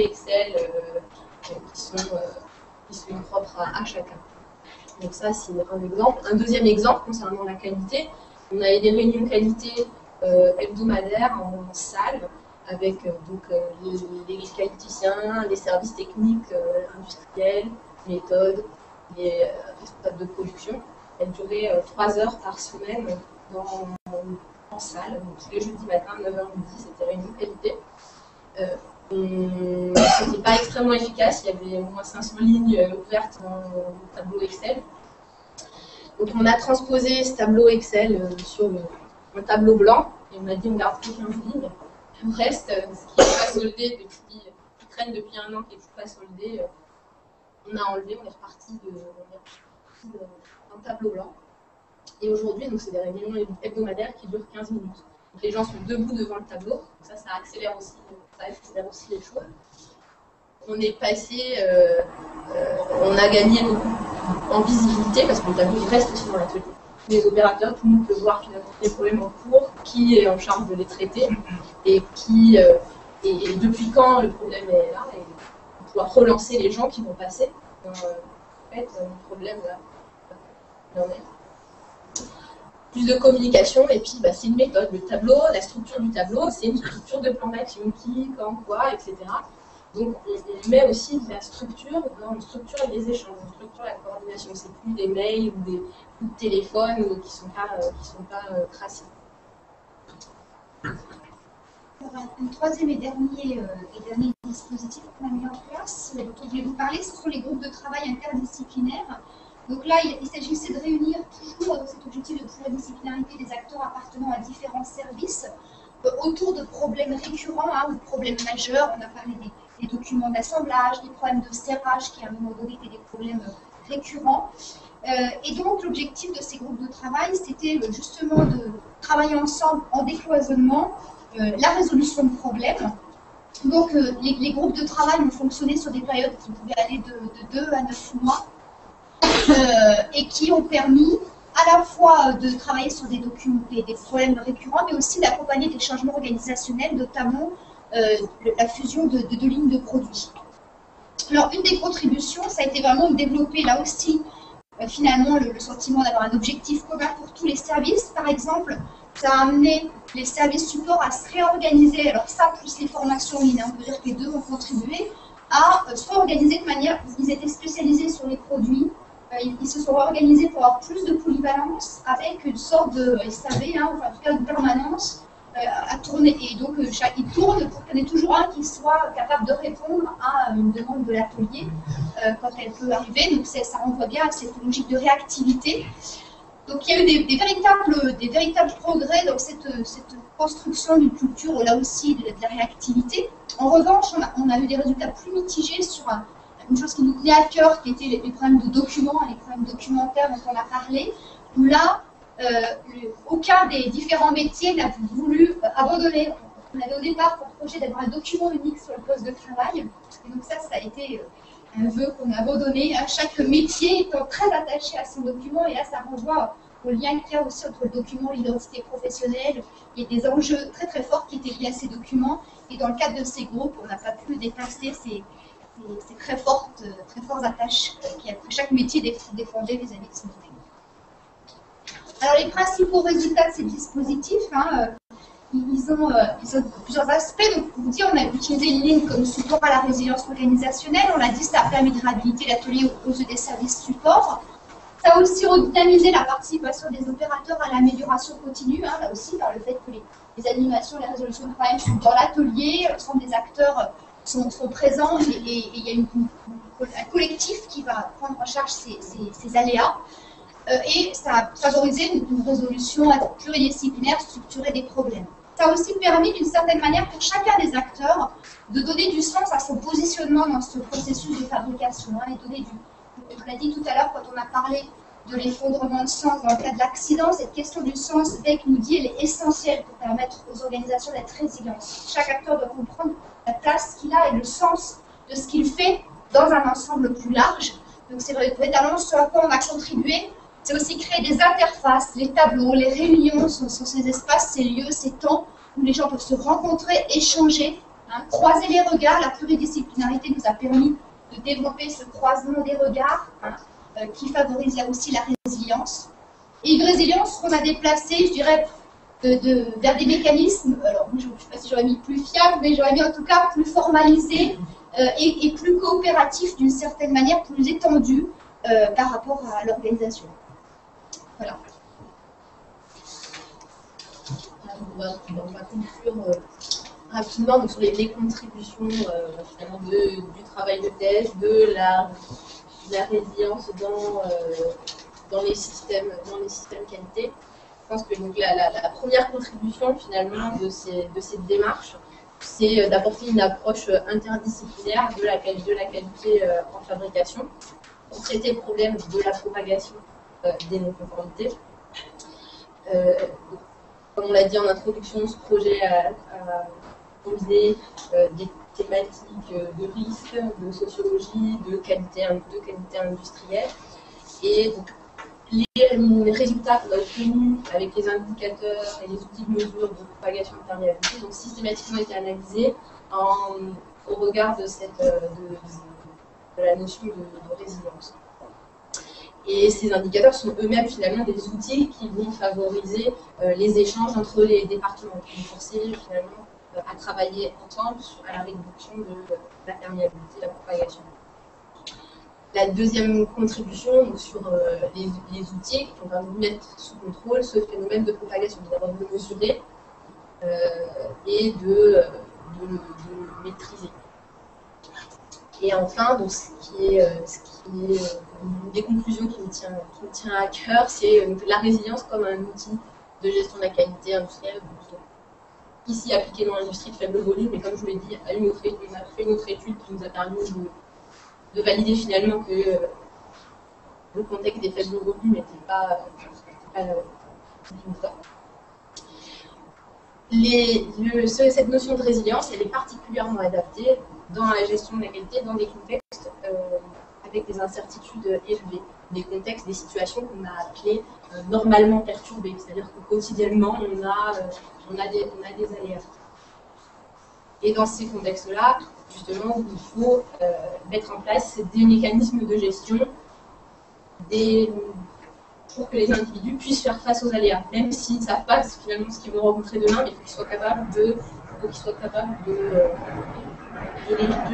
Excel qui sont propres à chacun. Donc ça, c'est un exemple. Un deuxième exemple concernant la qualité, on avait des réunions qualité hebdomadaires en salle, avec les qualiticiens, les services techniques industriels, méthodes, les responsables de production. Elle durait 3 heures par semaine en salle, donc tous les jeudis matin, 9h midi, c'était réunion qualité. C'était pas extrêmement efficace, il y avait au moins 500 lignes ouvertes dans le tableau Excel. Donc on a transposé ce tableau Excel sur un tableau blanc, et on a dit on garde plus 15 lignes. Le reste, ce qui n'est pas soldé, qui traîne depuis un an, qui n'est pas soldé, on a enlevé, on est reparti d'un tableau blanc. Et aujourd'hui, c'est des réunions hebdomadaires qui durent 15 minutes. Donc les gens sont debout devant le tableau, ça accélère aussi les choses. On est passé, on a gagné en visibilité parce que le tableau il reste aussi dans l'atelier. Les opérateurs, tout le monde peut voir finalement les problèmes en cours, qui est en charge de les traiter et et depuis quand le problème est là, et pouvoir relancer les gens qui vont passer. En fait, le problème là, il en est. Plus de communication, et puis c'est une méthode. Le tableau, la structure du tableau, c'est une structure de plan d'action, qui, quand, quoi, etc. Donc on met aussi de la structure, on structure les échanges, on structure la coordination. C'est plus des mails ou des coups de téléphone qui sont pas tracés. Un troisième et dernier dispositif qu'on a mis en place, dont je vais vous parler, ce sont les groupes de travail interdisciplinaires. Donc là, il s'agissait de réunir toujours cet objectif de pluridisciplinarité des acteurs appartenant à différents services autour de problèmes récurrents ou de problèmes majeurs. On a parlé des documents d'assemblage, des problèmes de serrage qui à un moment donné étaient des problèmes récurrents. Et donc l'objectif de ces groupes de travail, c'était justement de travailler ensemble en décloisonnement la résolution de problèmes. Donc les groupes de travail ont fonctionné sur des périodes qui pouvaient aller de 2 à 9 mois. Et qui ont permis à la fois de travailler sur des problèmes récurrents, mais aussi d'accompagner des changements organisationnels, notamment la fusion de lignes de produits. Alors, une des contributions, ça a été vraiment de développer là aussi, finalement, le sentiment d'avoir un objectif commun pour tous les services. Par exemple, ça a amené les services support à se réorganiser. Alors ça, plus les formations en ligne, on peut dire que les deux ont contribué à se réorganiser de manière, ils étaient spécialisés sur les produits. Ils se sont organisés pour avoir plus de polyvalence avec une sorte de SAV, enfin en tout cas une permanence à tourner. Et donc ils tournent pour qu'il y en ait toujours un qui soit capable de répondre à une demande de l'atelier quand elle peut arriver. Donc ça renvoie bien à cette logique de réactivité. Donc il y a eu des véritables progrès dans cette construction d'une culture là aussi de la réactivité. En revanche, on a eu des résultats plus mitigés sur une chose qui nous tenait à cœur, qui était les problèmes de documents, les problèmes documentaires dont on a parlé, où là, aucun des différents métiers n'a voulu abandonner. On avait au départ pour projet d'avoir un document unique sur le poste de travail, et donc ça a été un vœu qu'on a abandonné, chaque métier étant très attaché à son document, et là ça renvoie au lien qu'il y a aussi entre le document et l'identité professionnelle. Il y a des enjeux très très forts qui étaient liés à ces documents, et dans le cadre de ces groupes, on n'a pas pu dépasser ces très fortes attaches qu'après chaque métier défendait vis-à-vis de son document. Alors les principaux résultats de ces dispositifs, ils ont plusieurs aspects. Donc, vous dire, on a utilisé une ligne comme support à la résilience organisationnelle. On l'a dit, ça a permis de réhabiliter l'atelier aux yeux des services support. Ça a aussi redynamisé la participation des opérateurs à l'amélioration continue, là aussi, par le fait que les animations, les résolutions de problèmes sont dans l'atelier, l'ensemble des acteurs sont présents, et il y a un collectif qui va prendre en charge ces aléas. Et ça a favorisé une résolution pluridisciplinaire structurée des problèmes. Ça a aussi permis d'une certaine manière pour chacun des acteurs de donner du sens à son positionnement dans ce processus de fabrication, et donner on l'a dit tout à l'heure quand on a parlé de l'effondrement de sens dans le cas de l'accident, cette question du sens, Beck nous dit, elle est essentielle pour permettre aux organisations d'être résilientes. Chaque acteur doit comprendre la place qu'il a et le sens de ce qu'il fait dans un ensemble plus large. Donc c'est véritablement ce à quoi on a contribué. C'est aussi créer des interfaces, les tableaux, les réunions sont ces espaces, ces lieux, ces temps où les gens peuvent se rencontrer, échanger, croiser les regards. La pluridisciplinarité nous a permis de développer ce croisement des regards qui favorise là aussi la résilience. Et une résilience qu'on a déplacée, je dirais, vers des mécanismes, alors je ne sais pas si j'aurais mis plus fiable, mais j'aurais mis en tout cas plus formalisé et plus coopératif d'une certaine manière, plus étendu par rapport à l'organisation. Voilà. On va conclure rapidement donc, sur les contributions finalement du travail de thèse, de la résilience dans les systèmes qualité. Je pense que donc, la première contribution finalement de cette démarche, c'est d'apporter une approche interdisciplinaire de la qualité en fabrication pour traiter le problème de la propagation des non-conformités. Comme on l'a dit en introduction, ce projet a posé des thématiques de risque, de sociologie, de qualité industrielle. Et donc, les résultats qu'on a obtenus avec les indicateurs et les outils de mesure de propagation de perméabilité ont systématiquement été analysés au regard de la notion de résilience. Et ces indicateurs sont eux-mêmes finalement des outils qui vont favoriser les échanges entre les départements, qui vont forcer finalement à travailler ensemble à la réduction de la perméabilité, de la propagation. La deuxième contribution donc, sur les outils qui vont mettre sous contrôle ce phénomène de propagation, d'abord de le mesurer et de le maîtriser. Et enfin, donc, ce qui est une des conclusions qui me tient à cœur, c'est la résilience comme un outil de gestion de la qualité industrielle. Donc, ici appliqué dans l'industrie de faible volume, mais comme je vous l'ai dit, on a fait une autre étude qui nous a permis de valider finalement que le contexte des faibles volumes n'était pas cette notion de résilience, elle est particulièrement adaptée dans la gestion de la qualité, dans des contextes avec des incertitudes élevées, des contextes, des situations qu'on a appelées normalement perturbées, c'est-à-dire que quotidiennement on a des aléas. Et dans ces contextes-là, justement, il faut mettre en place des mécanismes de gestion pour que les individus puissent faire face aux aléas, même s'ils ne savent pas finalement ce qu'ils vont rencontrer demain, mais il faut qu'ils soient capables de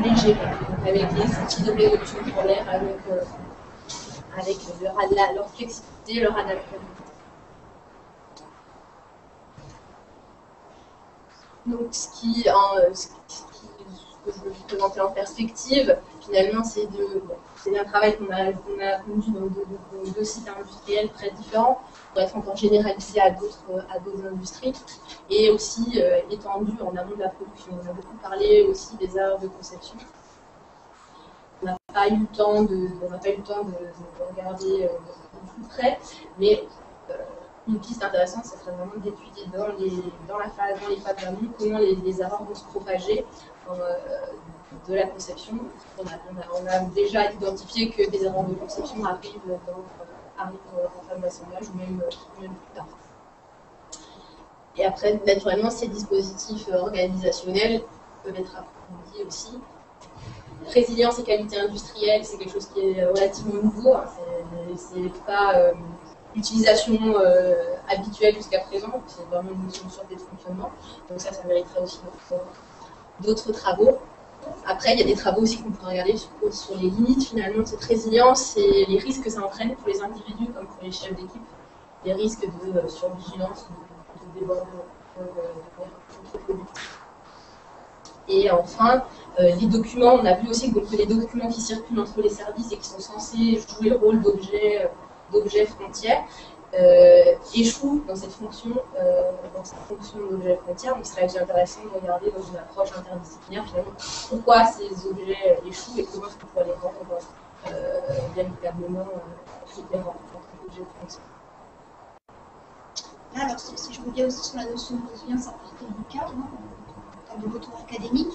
les gérer, avec les outils de résolution de problèmes, avec leur flexibilité, leur adaptabilité. Donc, ce que je veux vous présenter en perspective, finalement, c'est un travail qu'on a conduit dans deux sites industriels très différents, pour être encore généralisé à d'autres industries, et aussi étendu en amont de la production. On a beaucoup parlé aussi des erreurs de conception. On n'a pas eu le temps de regarder de plus près, mais une piste intéressante, ce serait vraiment d'étudier dans les phases d'amont comment les erreurs vont se propager de la conception. On a déjà identifié que des erreurs de conception arrivent en phase d'assemblage ou même plus tard. Et après, naturellement, ces dispositifs organisationnels peuvent être approfondis aussi. Résilience et qualité industrielle, c'est quelque chose qui est relativement nouveau. Hein. C'est pas l'utilisation habituelle jusqu'à présent, c'est vraiment une notion de sûreté de fonctionnement. Donc ça mériterait aussi d'autres travaux. Après, il y a des travaux aussi qu'on pourrait regarder sur les limites finalement de cette résilience et les risques que ça entraîne pour les individus comme pour les chefs d'équipe, les risques de survigilance, de débordement. Et enfin, les documents, on a vu aussi que les documents qui circulent entre les services et qui sont censés jouer le rôle d'objet frontière échouent dans cette fonction d'objet frontière. Donc, il serait aussi intéressant de regarder dans une approche interdisciplinaire finalement pourquoi ces objets échouent et comment est-ce qu'on peut les rendre véritablement différents entre objets frontières. Là, alors, si je reviens aussi sur la notion de résilience à partir du cadre, en termes de retour académique,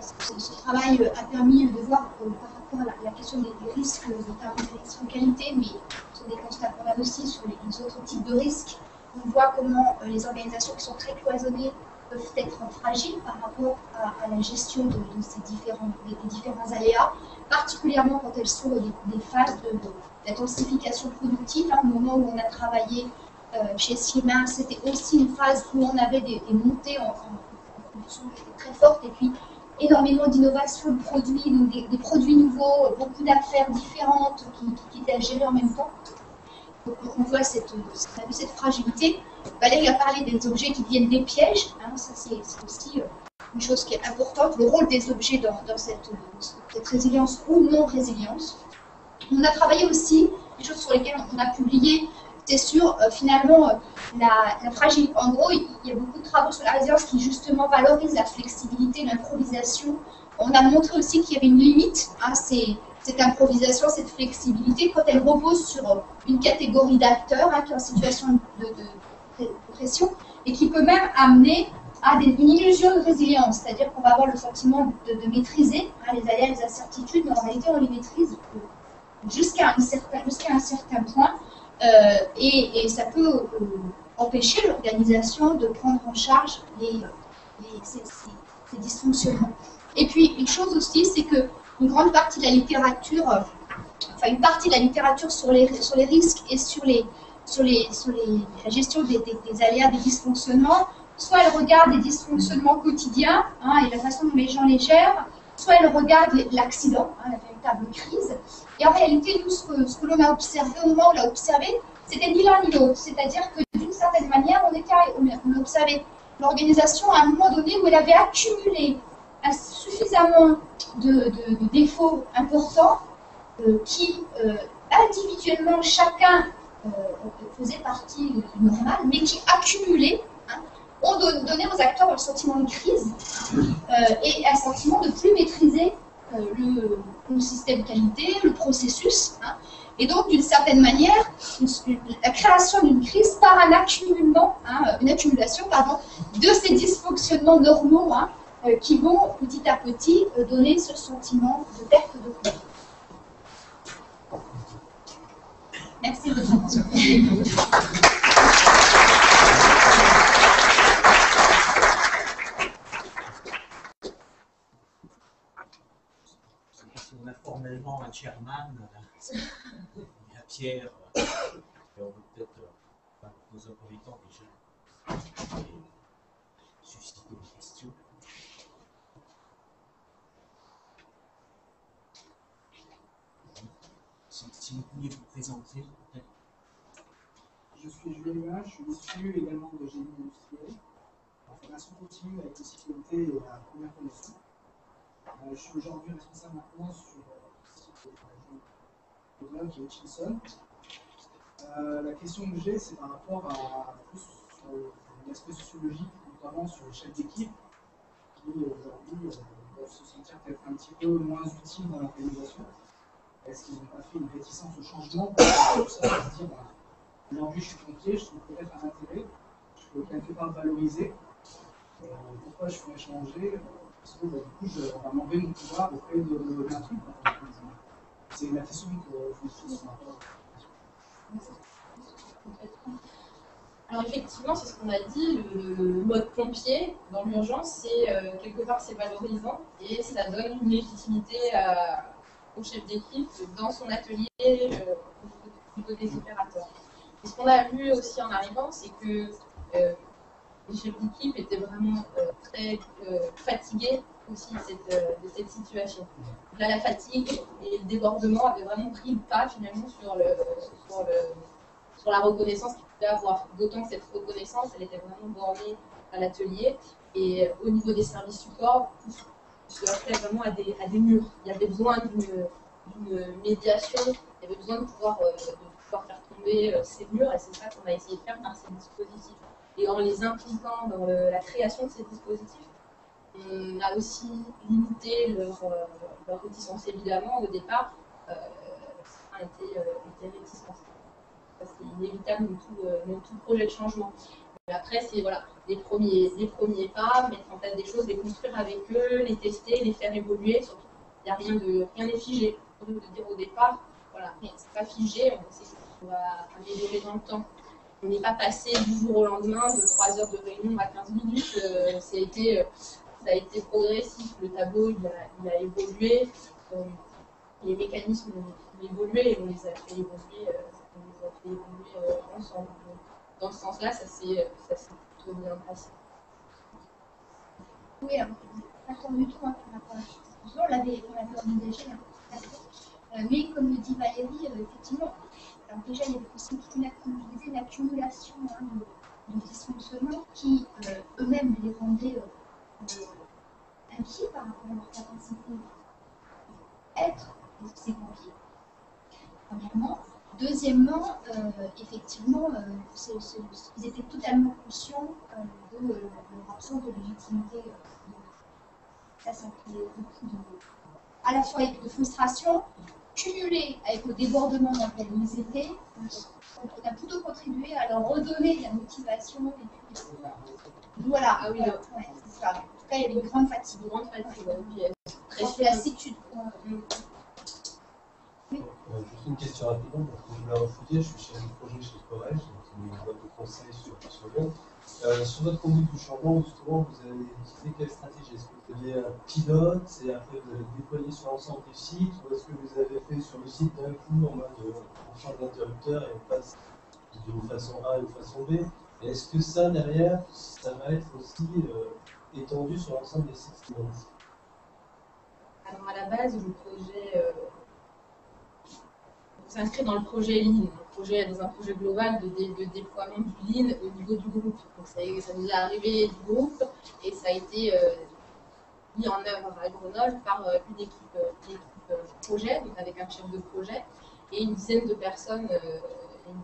ce travail a permis de voir par rapport à la question des risques, notamment des risques en qualité, mais sur des constats qu'on a aussi sur les autres types de risques. On voit comment les organisations qui sont très cloisonnées peuvent être fragiles par rapport à la gestion de ces différents aléas, particulièrement quand elles sont des phases d'intensification productive. Au moment où on a travaillé chez Siemens, c'était aussi une phase où on avait des montées en production très fortes et puis énormément d'innovation de produits, donc des produits nouveaux, beaucoup d'affaires différentes qui étaient à gérer en même temps. Donc on voit cette fragilité. Valérie a parlé des objets qui deviennent des pièges. Ça c'est aussi une chose qui est importante, le rôle des objets dans cette résilience ou non-résilience. On a travaillé aussi les choses sur lesquelles on a publié, c'est sur finalement la fragilité. En gros, il y a beaucoup de travaux sur la résilience qui justement valorisent la flexibilité, l'improvisation. On a montré aussi qu'il y avait une limite à cette improvisation, cette flexibilité, quand elle repose sur une catégorie d'acteurs qui est en situation de pression et qui peut même amener à une illusion de résilience, c'est-à-dire qu'on va avoir le sentiment de maîtriser les aléas, les incertitudes, mais en réalité on les maîtrise jusqu'à un certain point, et ça peut empêcher l'organisation de prendre en charge ces dysfonctionnements. Et puis une chose aussi, c'est que une grande partie de la littérature, enfin une partie de la littérature sur les risques et sur la gestion des aléas, des dysfonctionnements, soit elle regarde les dysfonctionnements quotidiens et la façon dont les gens les gèrent, soit elle regarde l'accident, la véritable crise. Et en réalité, nous, ce que l'on a observé, au moment où on l'a observé, c'était ni l'un ni l'autre. C'est-à-dire que d'une certaine manière, on a observé l'organisation à un moment donné où elle avait accumulé suffisamment de défauts importants qui, individuellement, chacun faisait partie du normal, mais qui accumulaient, ont donné aux acteurs un sentiment de crise et un sentiment de ne plus maîtriser le système qualité, le processus. Et donc, d'une certaine manière, la création d'une crise par une accumulation de ces dysfonctionnements normaux qui vont petit à petit donner ce sentiment de perte de contrôle. Merci de votre attention. On a formellement un chairman, il y a Pierre, et on peut peut-être, dans un premier temps déjà, susciter des questions. Si vous pouviez vous présenter, peut-être. Je suis Julien Huin, je suis issu également de génie industriel, en formation continue avec les sécurités et la première connaissance. Je suis aujourd'hui responsable maintenant sur le site de Grenoble qui est Hutchinson. La question que j'ai, c'est par rapport à plus sur l'aspect sociologique, notamment sur les chefs d'équipe, qui aujourd'hui doivent se sentir peut-être un petit peu moins utiles dans l'organisation. Est-ce qu'ils n'ont pas fait une réticence au changement pour se dire, aujourd'hui je suis pompier, je trouve peut-être un intérêt, je peux quelque part valoriser. Pourquoi je ferais changer? Parce que du coup, on va m'enlever mon pouvoir auprès d'un truc. C'est la question que je me pose sur rapport. Alors effectivement, c'est ce qu'on a dit, le mode pompier dans l'urgence, c'est quelque part c'est valorisant et ça donne une légitimité au chef d'équipe dans son atelier au niveau des opérateurs. Et ce qu'on a vu aussi en arrivant, c'est que les chefs d'équipe étaient vraiment très fatigués aussi de cette situation. Là, la fatigue et le débordement avaient vraiment pris le pas finalement sur la reconnaissance qu'ils pouvaient avoir. D'autant que cette reconnaissance, elle était vraiment bornée à l'atelier. Et au niveau des services supports, se heurtait vraiment à des murs. Il y avait besoin d'une médiation, il y avait besoin de pouvoir faire tomber ces murs, et c'est ça qu'on a essayé de faire par ces dispositifs. Et en les impliquant dans la création de ces dispositifs, on a aussi limité leur réticence. Évidemment, au départ, ça a été réticence. C'est inévitable dans tout projet de changement. Mais après, c'est les premiers pas, mettre en place des choses, les construire avec eux, les tester, les faire évoluer. Surtout, il n'y a rien n'est figé. Au lieu de dire au départ, c'est pas figé, on sait qu'on va améliorer dans le temps. On n'est pas passé du jour au lendemain de 3 heures de réunion à 15 minutes. Ça a été progressif. Le tableau il a évolué. Les mécanismes ont évolué et on les a fait évoluer, ensemble. Donc, dans ce sens-là, ça s'est plutôt bien passé. Oui, alors, pas du tout par rapport à ça. On l'avait envisagé. Mais comme le dit Valérie, effectivement, alors déjà, il y avait aussi une accumulation de dysfonctionnements qui eux-mêmes les rendaient inquiets par rapport à leur capacité à être ces pompiers, premièrement. Deuxièmement, effectivement, ils étaient totalement conscients de leur absence de légitimité. Ça crée beaucoup à la fois de frustration, cumulée avec le débordement dans lequel ils étaient. On a plutôt contribué à leur redonner de la motivation. Et puis, voilà, Ah oui, ouais, c'est ça. En tout cas, il y avait une grande fatigue. Une grande fatigue, Très lassitude. Juste une question rapide, donc je voulais refuter, je suis chef de projet chez Corrège, c'est une boîte de conseil sur Lyon. Sur votre conduite du changement, justement, vous avez utilisé quelle stratégie? Est-ce que vous aviez un pilote et après vous avez déployé sur l'ensemble du site, ou est-ce que vous avez fait sur le site d'un coup en mode on change d'interrupteur et on passe d'une façon A ou façon B? Et est-ce que ça, derrière, ça va être aussi étendu sur l'ensemble des sites Siemens? Alors à la base, le projet s'inscrit dans le projet Lean, dans un projet global de déploiement du Lean au niveau du groupe. Donc ça nous est arrivé du groupe et ça a été mis en œuvre à Grenoble par une équipe projet, donc avec un chef de projet et une dizaine de personnes,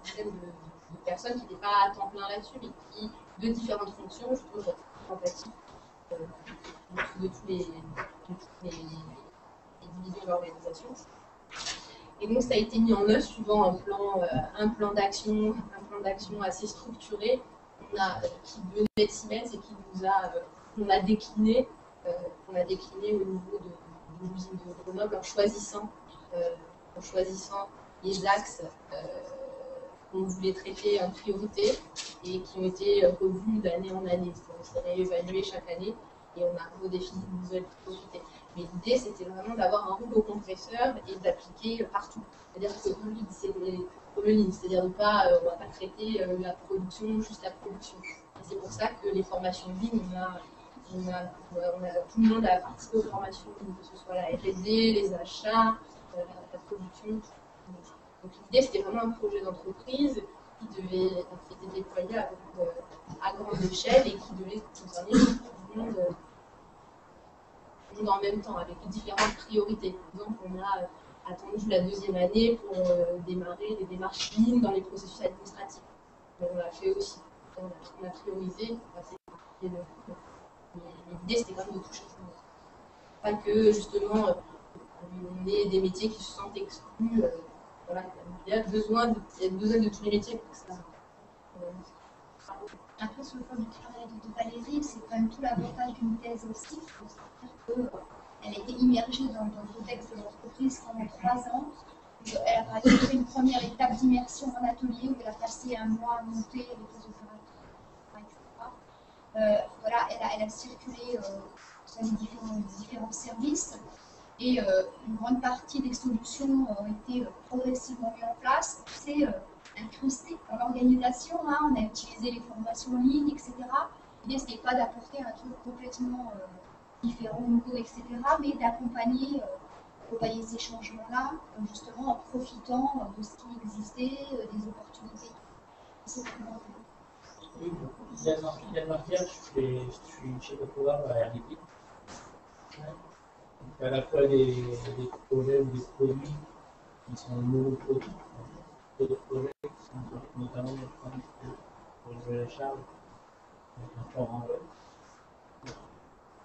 qui n'étaient pas à temps plein là-dessus, mais qui, de différentes fonctions, justement, représentatives de toutes les divisions de l'organisation. Et donc ça a été mis en œuvre suivant un plan d'action assez structuré qui venait de Siemens et qu'on a décliné au niveau de l'usine de Grenoble en choisissant les axes qu'on voulait traiter en priorité et qui ont été revus d'année en année. On s'est réévalué chaque année et on a redéfini de nouvelles priorités. Mais l'idée, c'était vraiment d'avoir un rouleau compresseur et d'appliquer partout. C'est-à-dire que le lead, c'est le lean, c'est-à-dire on ne va pas traiter la production, juste la production. Et c'est pour ça que les formations de lean, tout le monde a participé aux formations, que ce soit la R&D, les achats, la production. Donc l'idée, c'était vraiment un projet d'entreprise qui était déployé à grande échelle et qui devait concerner tout le monde en même temps, avec différentes priorités. Par exemple, on a attendu la deuxième année pour démarrer les démarches Lean dans les processus administratifs. On l'a fait aussi. On a priorisé. Mais l'idée, c'était quand même de toucher tout le monde. Pas que, justement, on ait des métiers qui se sentent exclus. Voilà, il y a besoin de tous les métiers pour que ça. Après, sur le plan du travail de Valérie, c'est quand même tout l'avantage d'une thèse aussi. C'est-à-dire qu'elle a été immergée dans le contexte de l'entreprise pendant 3 ans. Elle a par exemple fait une première étape d'immersion en atelier où elle a passé un mois à monter les opérateurs, etc. Voilà, elle a circulé sur les différents services et une grande partie des solutions ont été progressivement mises en place. C'est incrusté dans l'organisation, on a utilisé les formations en ligne, etc. L'idée, ce n'est pas d'apporter un truc complètement différent, nouveau, etc., mais d'accompagner ces changements-là, justement en profitant de ce qui existait, des opportunités. C'est oui, il y a Marquette, je suis chef de programme à RDP. Donc à la fois des projets ou des produits qui sont monoproduits, et des projets qui sont notamment pour le charge, un fort en web.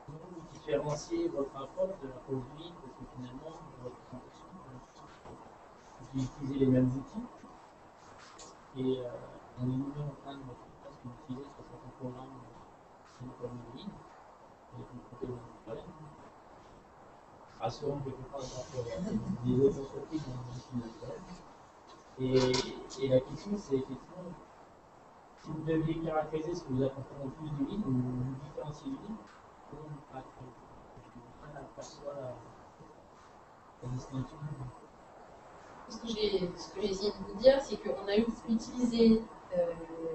Vous différenciez votre approche de la produit parce que finalement, votre présentation, vous utilisez les mêmes outils et on est nous-mêmes en train de mettre en place d'utiliser sur certains programmes comme le lead et de confronter aux problèmes. Rassurant quelque part des autres entreprises dans le problème. Et la question, c'est effectivement, si vous deviez caractériser ce que vous apportez en plus du lead, ou vous différenciez du lead, comment vous caractérisez? On aperçoit la distinction. Ce que j'ai essayé de vous dire, c'est qu'on a utilisé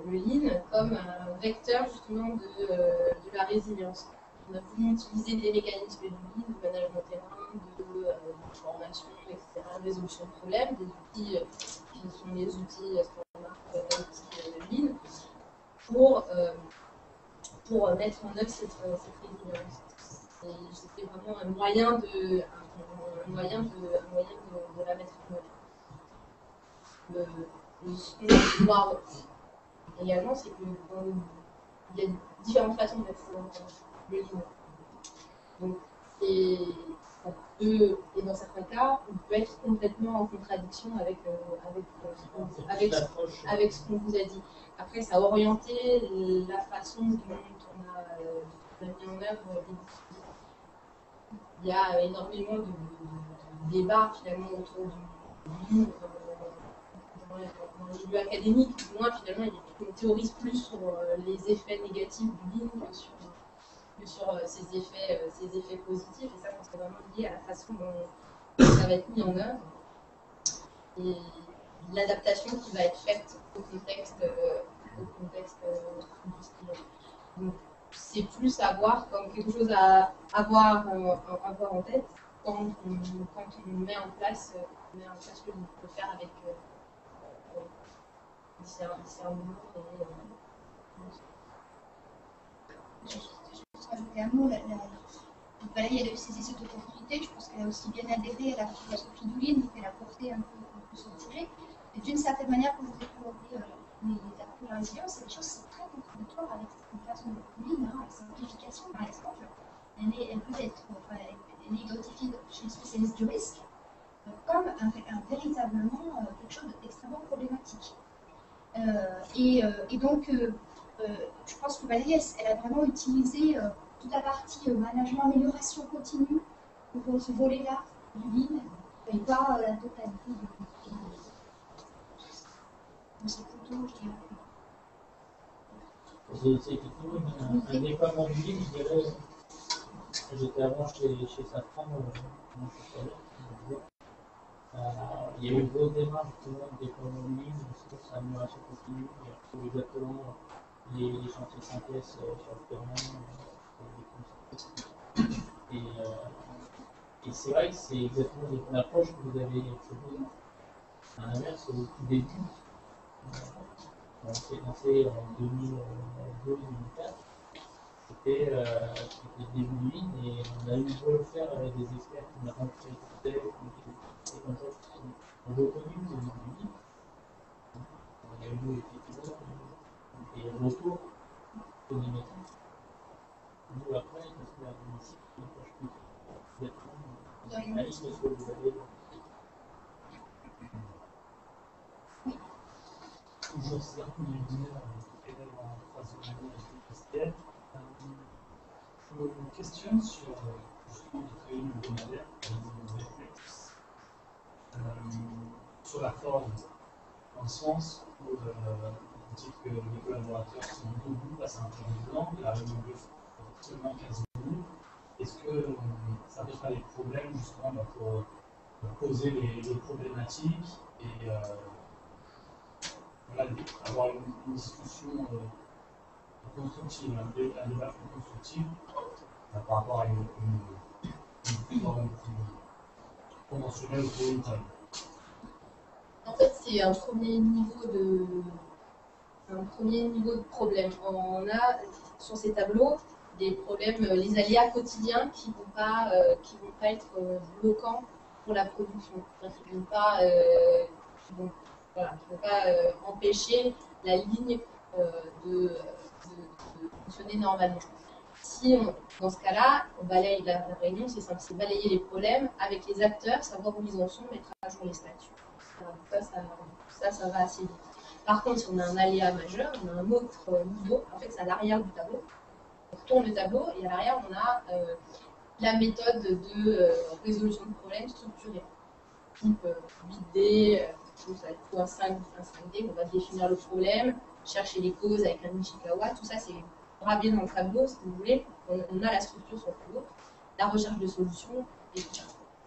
le Lean comme un vecteur justement de la résilience. On a voulu utiliser des mécanismes du Lean, de management terrain, de formation, etc., de résolution de problèmes, des outils qui sont les outils Lean, pour mettre en œuvre cette résilience. C'était vraiment un moyen de la mettre en œuvre. ce qu'on va voir également, c'est qu'il y a différentes façons d'être le livre. Donc, ça peut, et dans certains cas, on peut être complètement en contradiction avec ce qu'on vous a dit. Après, ça a orienté la façon dont on a mis en œuvre les dispositifs. Il y a énormément de débats finalement autour du livre dans le milieu académique. Du moins, finalement, on théorise plus sur les effets négatifs du livre que sur ses effets positifs. Et ça, c'est vraiment lié à la façon dont ça va être mis en œuvre. Et l'adaptation qui va être faite au contexte industriel. Donc, c'est plus à voir comme quelque chose à avoir en tête quand on met en place ce que l'on peut faire avec discernement Je rajouter un mot. Valérie, elle a eu ses essais d'opportunité. Je pense qu'elle a aussi bien adhéré à la philosophie du livre, qu'elle a porté un peu son sujet. Et d'une certaine manière, quand vous découvrez les appuis de la résilience, c'est des choses qui sont très contradictoires avec cette façon de lire, la simplification, par exemple. Elle peut être identifiée chez les spécialistes du risque comme véritablement quelque chose d'extrêmement problématique. Et donc, je pense que Valérie, elle a vraiment utilisé toute la partie management, amélioration continue pour ce volet-là du lean, et pas la totalité de c'est plutôt, je dirais. C'est effectivement un déploiement du lean, je dirais. J'étais avant chez Safran, mon chef. Il y a eu une grosse démarche justement de déploiement de ligne, sur l'amélioration continue, il y a exactement les chantiers synthèse sur le terrain, et c'est vrai que c'est exactement l'approche que vous avez proposée. À l'inverse, au tout début, on s'est lancé en 2012-2004, c'était le début de ligne, et on a eu beau le faire avec des experts qui n'ont pas fait et comme ça, on reconnu le début du livre. On a eu effectivement des retours au négatif. Nous, après, parce que la politique, on n'approche plus d'être la liste de ce que vous avez. Bonjour, c'est Arnaud Luminaire, élève en troisième année à l'UQSTF. Je me questionne sur justement les réunions hebdomadaires, les réflexes, sur la forme, dans le sens où on dit que les collaborateurs sont debout face à un plan blanc, et la réunion dure seulement 15 minutes. Est-ce que ça pose pas des problèmes justement pour poser les problématiques et voilà, avoir une discussion constructive, un débat constructif par rapport à une forme conventionnelle ou volontaire. En fait, c'est un premier niveau de problème. On a sur ces tableaux des problèmes, les aléas quotidiens qui vont pas être bloquants pour la production, qui vont pas empêcher la ligne de fonctionner normalement. Si dans ce cas-là, on balaye la réunion, c'est simple, c'est balayer les problèmes avec les acteurs, savoir où ils en sont, mettre à jour les statuts. Ça va assez vite. Par contre, si on a un aléa majeur, on a un autre niveau, en fait c'est à l'arrière du tableau. On retourne le tableau et à l'arrière on a la méthode de résolution de problèmes structurée. Type 8D, ça va être un 5D, on va définir le problème, chercher les causes avec un Nishikawa, tout ça c'est gravé dans le tableau, si vous voulez, on a la structure sur le tableau, la recherche de solutions et tout ça.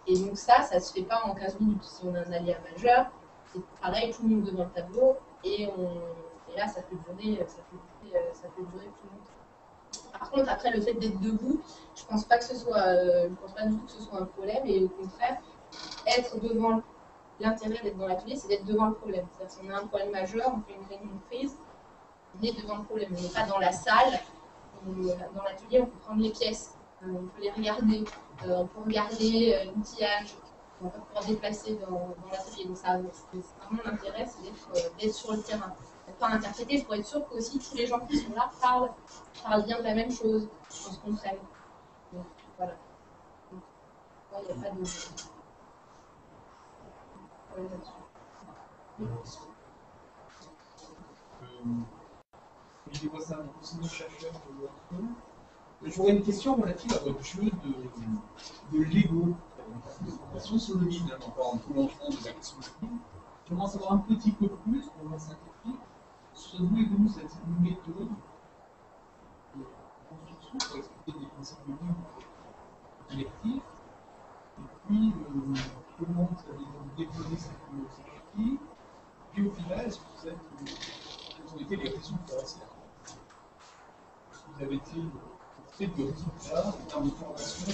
Et donc ça se fait pas en 15 minutes. Si on a un aléa majeur, c'est pareil, tout le monde devant le tableau, et là ça peut durer plus longtemps. Par contre, après le fait d'être debout, je pense pas du tout que ce soit un problème, et au contraire, être devant l'intérêt d'être dans l'atelier, c'est d'être devant le problème. C'est-à-dire si on a un problème majeur, on fait une réunion de crise, on est devant le problème. On n'est pas dans la salle, dans l'atelier, on peut prendre les pièces, on peut les regarder, on peut regarder l'outillage, on va pas pouvoir déplacer dans l'atelier. Donc ça, c'est vraiment l'intérêt, c'est d'être sur le terrain, d'être pas interpréter pour être sûr qu'aussi tous les gens qui sont là parlent bien de la même chose, qu'on se comprenne. Donc voilà. Donc, il n'y a pas de... Je vois ça, enseignant chercheur j'aurais une question relative à votre jeu de Lego. La sociologie, encore un prolongement de la sociologie. J'aimerais en savoir un petit peu plus, pour la simplifier, sur d'où est venue cette méthode de construction pour expliquer des concepts de livres collectifs. Et puis, comment vous avez développé cette philosophie. Puis au final, est-ce que vous êtes, quelles ont été les raisons pour ça? Vous avez-il fait de résultats en termes de formation?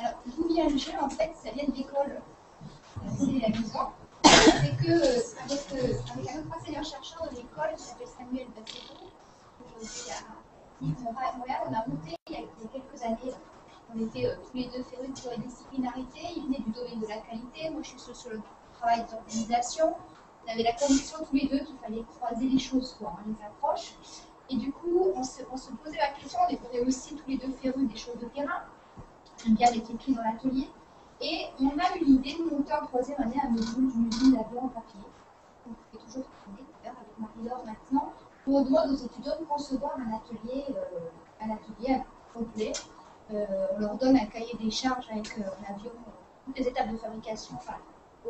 Alors, d'où vient le jeu, en fait, ça vient de l'école. C'est amusant. C'est qu'avec un autre enseignant-chercheur de l'école, qui s'appelle Samuel Bassetto, aujourd'hui à Montréal, on a monté il y a quelques années. On était tous les deux férus de pluridisciplinarité. Il venait du domaine de la qualité. Moi, je suis sociologue du travail d'organisation. On avait la conviction tous les deux qu'il fallait croiser les choses, quoi, les approches. Et du coup, on se posait la question, on était aussi tous les deux férus des choses de terrain. J'aime bien les pieds dans l'atelier. Et on a eu l'idée de monter en troisième année un module d'une usine d'avion en papier. On fait toujours tourner, d'ailleurs, avec Marie-Laure maintenant, où on demande aux étudiants de concevoir un atelier complet. On leur donne un cahier des charges avec un avion, toutes les étapes de fabrication, enfin,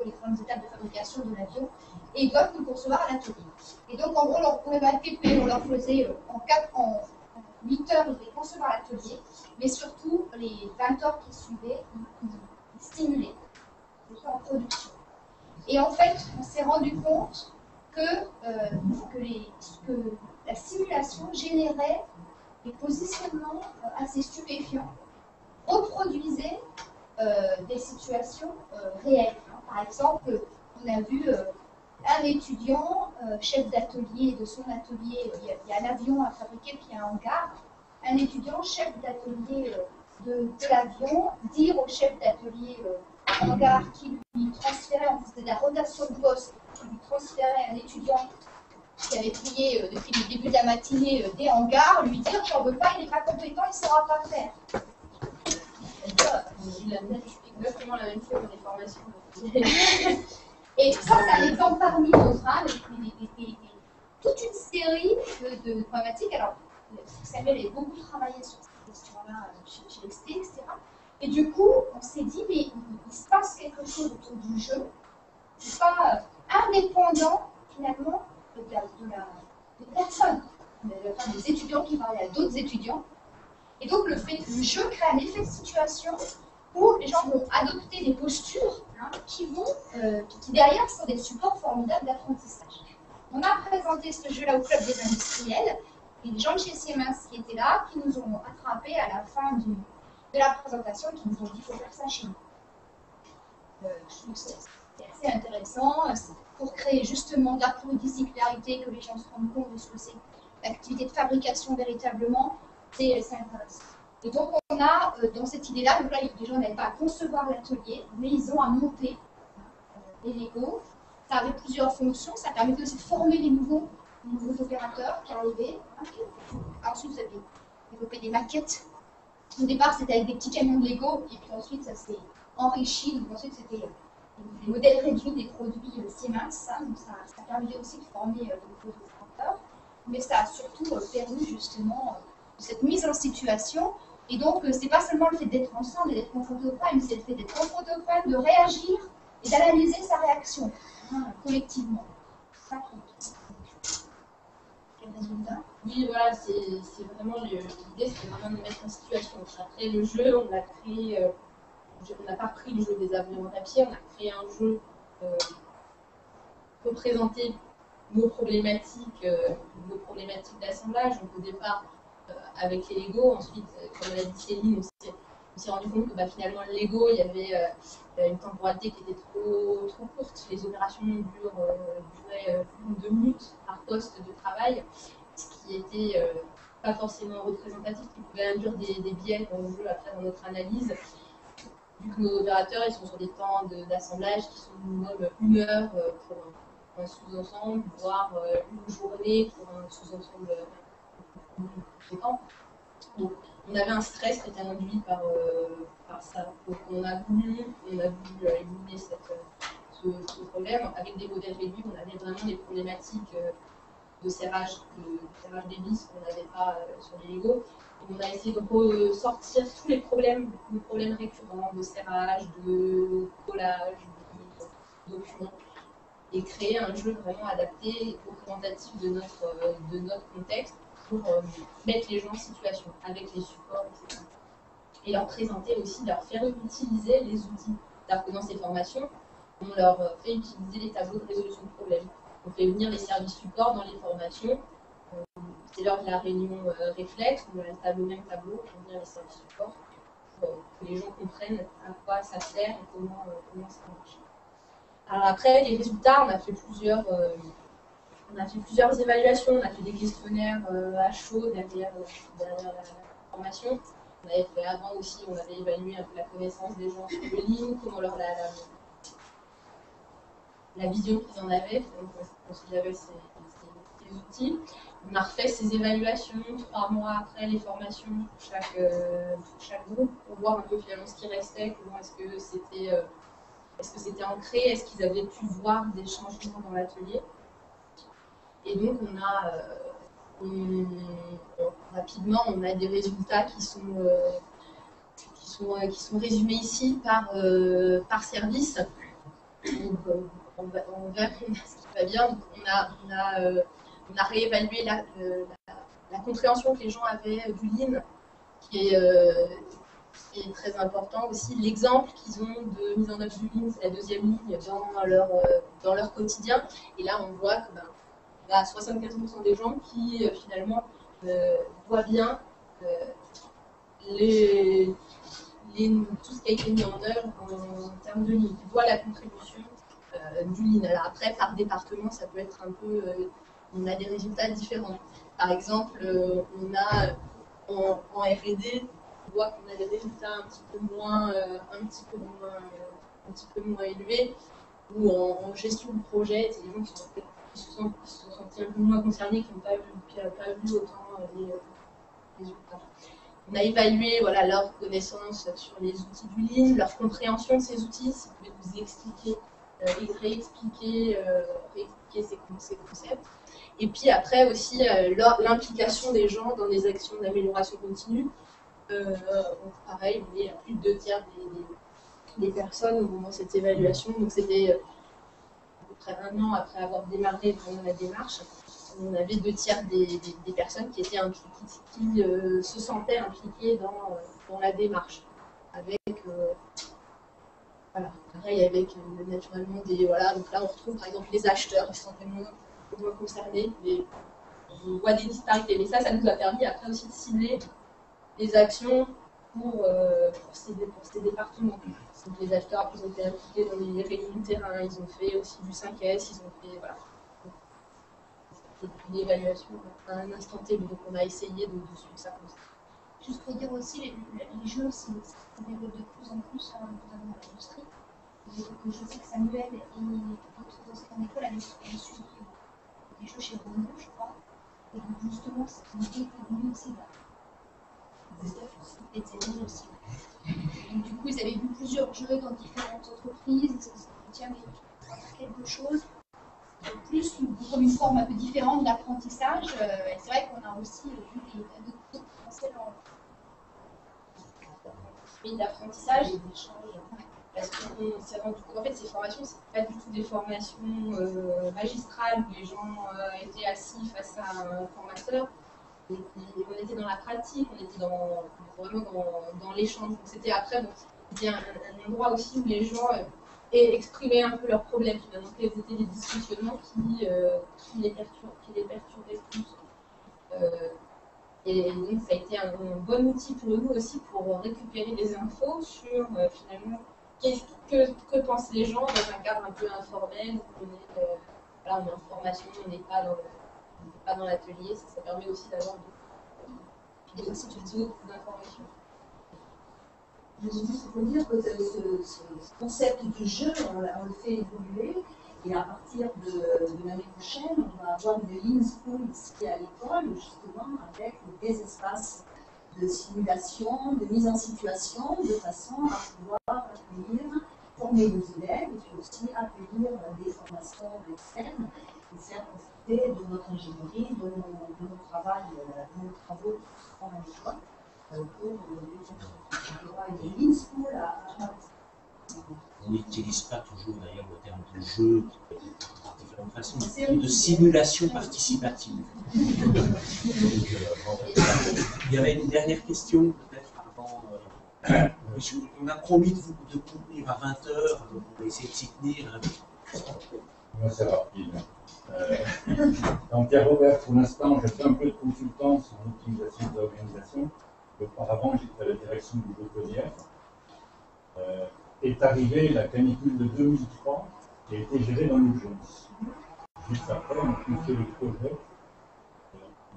les grandes étapes de fabrication de l'avion, et ils doivent nous concevoir à l'atelier. Et donc, en gros, on les on leur faisait en 8 heures, ils devaient concevoir l'atelier, mais surtout, les 20 heures qui suivaient, ils stimulaient, ils étaient en production. Et en fait, on s'est rendu compte que la simulation générait des positionnements assez stupéfiants, reproduisait des situations réelles. Par exemple, on a vu un étudiant, chef d'atelier de son atelier, il y a un avion à fabriquer puis un hangar, un étudiant, chef d'atelier de l'avion, dire au chef d'atelier hangar qui lui transférait, on faisait de la rotation de poste, qui lui transférait un étudiant qui avait plié depuis le début de la matinée des hangars, lui dire j'en veux pas, il n'est pas compétent, il ne saura pas faire. Il a exactement la même chose dans les formations. Et ça, c'est un exemple parmi d'autres, hein, toute une série de problématiques. Alors, Samuel a beaucoup travaillé sur ces questions-là chez l'EXT, etc. Et du coup, on s'est dit, mais il se passe quelque chose autour du jeu, c'est pas indépendant, finalement, des personnes, des étudiants qui parlaient à d'autres étudiants. Et donc, le jeu crée un effet de situation où les gens vont adopter des postures qui derrière sont des supports formidables d'apprentissage. On a présenté ce jeu-là au Club des industriels, et les gens de chez Siemens qui étaient là, qui nous ont attrapés à la fin de la présentation, qui nous ont dit qu'il faut faire ça chez nous. Je trouve que c'est assez intéressant, pour créer justement de la pluridisciplinarité, que les gens se rendent compte de ce que c'est l'activité de fabrication véritablement, c'est intéressant. Et donc on a, dans cette idée-là, donc là les gens n'avaient pas à concevoir l'atelier, mais ils ont à monter les Lego. Ça avait plusieurs fonctions, ça permettait aussi de former les nouveaux opérateurs qui arrivaient. Ensuite vous avez développé des maquettes. Au départ c'était avec des petits camions de Lego, et puis ensuite ça s'est enrichi, donc ensuite c'était des modèles réduits des produits Siemens, donc ça permettait aussi de former les nouveaux opérateurs, mais ça a surtout permis justement cette mise en situation. Et donc, c'est pas seulement le fait d'être ensemble et d'être confronté au problème, c'est le fait d'être confronté au problème, de réagir et d'analyser sa réaction collectivement. C'est ça quel résultat? Oui, voilà, c'est vraiment l'idée, c'est vraiment de mettre en situation. Après le jeu, on a créé, on n'a pas pris le jeu des avions en papier, on a créé un jeu représenter nos problématiques d'assemblage. Donc au départ, avec les Lego, ensuite, comme l'a dit Céline, on s'est rendu compte que finalement, le Lego, il y avait une temporalité qui était trop courte. Les opérations duraient plus de 2 minutes par poste de travail, ce qui était pas forcément représentatif, qui pouvait induire des biais dans le jeu après dans notre analyse. vu que nos opérateurs ils sont sur des temps d'assemblage qui sont minimum 1 heure pour un sous-ensemble, voire une journée pour un sous-ensemble plus conséquent. Donc, on avait un stress qui était induit par ça. Donc, on a voulu éliminer ce problème. Avec des modèles réduits, on avait vraiment des problématiques de serrage des vis qu'on n'avait pas sur les Lego. Et on a essayé de sortir tous les problèmes récurrents de serrage, de collage, de documents, et créer un jeu vraiment adapté et représentatif de notre contexte pour mettre les gens en situation avec les supports, etc. Et leur présenter aussi, leur faire utiliser les outils. C'est-à-dire que dans ces formations, on leur fait utiliser les tableaux de résolution de problèmes. On fait venir les services support dans les formations. C'est lors de la réunion réflexe, on a le même tableau, on venir les services support pour que les gens comprennent à quoi ça sert et comment ça marche. Alors après, les résultats, on a fait plusieurs évaluations, on a fait des questionnaires à chaud derrière la formation. On avait fait avant aussi, on avait évalué un peu la connaissance des gens sur le ligne, comment la vision qu'ils en avaient, quand ils avaient ces outils. On a refait ces évaluations 3 mois après les formations pour chaque groupe pour voir un peu finalement ce qui restait, comment est-ce que c'était ancré, est-ce qu'ils avaient pu voir des changements dans l'atelier. Et donc rapidement on a des résultats qui sont résumés ici par service. Donc, on verra ce qui va bien. Donc, on a réévalué la compréhension que les gens avaient du Lean, qui est très important aussi. L'exemple qu'ils ont de mise en œuvre du Lean, c'est la deuxième ligne dans leur quotidien. Et là, on voit que on a 75% des gens qui finalement voient bien tout ce qui a été mis en œuvre en termes de Lean. Ils voient la contribution du Lean. Alors après, par département, ça peut être un peu... on a des résultats différents. Par exemple, on a en R&D, on voit qu'on a des résultats un petit peu moins élevés, ou en gestion de projet, c'est des gens qui se sont sentis un peu moins concernés, qui n'ont pas vu autant les résultats. On a évalué leur connaissance sur les outils du Lean, leur compréhension de ces outils, si vous pouvez nous expliquer et réexpliquer ces concepts. Et puis après aussi l'implication des gens dans des actions d'amélioration continue. Pareil, on est à plus de 2/3 des personnes au moment de cette évaluation. Donc c'était à peu près 1 an après avoir démarré vraiment la démarche. On avait 2/3 des personnes qui étaient qui se sentaient impliquées dans la démarche. Avec pareil avec naturellement donc là on retrouve par exemple les acheteurs qui sont moins concernés, mais on voit des disparités. Mais ça nous a permis après aussi de cibler les actions pour ces départements. Donc les acheteurs, ils ont été impliqués dans les réunions de terrain, ils ont fait aussi du 5S, ils ont fait une évaluation à un instant T, donc on a essayé de suivre ça comme ça. Juste pour dire aussi, les jeux, ça développe de plus en plus, notamment dans l'industrie. Je sais que Samuel et d'autres anciens écoles avaient suivi des jeux chez Renault, je crois. Et donc justement, c'est une idée qui est venue aussi et de aussi. Donc du coup, ils avaient vu plusieurs jeux dans différentes entreprises, ils se sont dit, tiens, mais il faut faire quelque chose. Plus comme une forme un peu différente d'apprentissage. Et c'est vrai qu'on a aussi vu d'autres français dans d'apprentissage et d'échange. Parce qu'on s'est rendu compte, en fait, ces formations, c'est pas du tout des formations magistrales où les gens étaient assis face à un formateur. Et on était dans la pratique, on était vraiment dans l'échange. Donc c'était après, c'était un endroit aussi où les gens exprimer un peu leurs problèmes, finalement, quels étaient les dysfonctionnements qui les perturbaient plus. Et donc ça a été un bon outil pour nous aussi pour récupérer des infos sur finalement que pensent les gens dans un cadre un peu informel où on est en formation, on n'est pas dans l'atelier, ça permet aussi d'avoir des sources d'informations. juste pour dire que ce concept de jeu, on le fait évoluer. Et à partir de l'année prochaine, on va avoir une Lean School ici à l'école, justement, avec des espaces de simulation, de mise en situation, de façon à pouvoir former nos élèves et puis aussi accueillir des formations externes et faire profiter de notre ingénierie, de nos travaux en l'école pour une Lean School à on n'utilise pas toujours d'ailleurs le terme de jeu par différentes façons, de simulation participative. Donc, il y avait une dernière question peut-être avant. On a promis de contenir à 20h, donc on va essayer de s'y tenir. Moi, c'est rapide. Donc, Pierre Robert, pour l'instant, j'ai fait un peu de consultance en optimisation de l'organisation. Auparavant, j'étais à la direction du groupe EDF. Est arrivée la canicule de 2003 qui a été gérée dans l'urgence. Juste après, on a fait le projet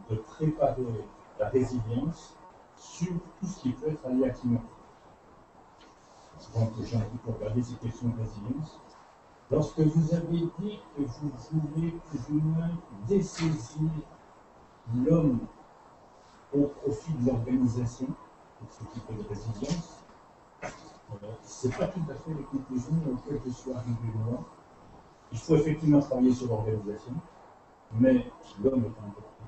de préparer la résilience sur tout ce qui peut être aléa climatique. Donc, j'ai envie de regarder ces questions de résilience. Lorsque vous avez dit que vous voulez plus ou moins dessaisir l'homme au profit de l'organisation, pour ce type de résilience, ce n'est pas tout à fait les conclusions auxquelles je suis arrivé moi. Il faut effectivement travailler sur l'organisation, mais l'homme est important.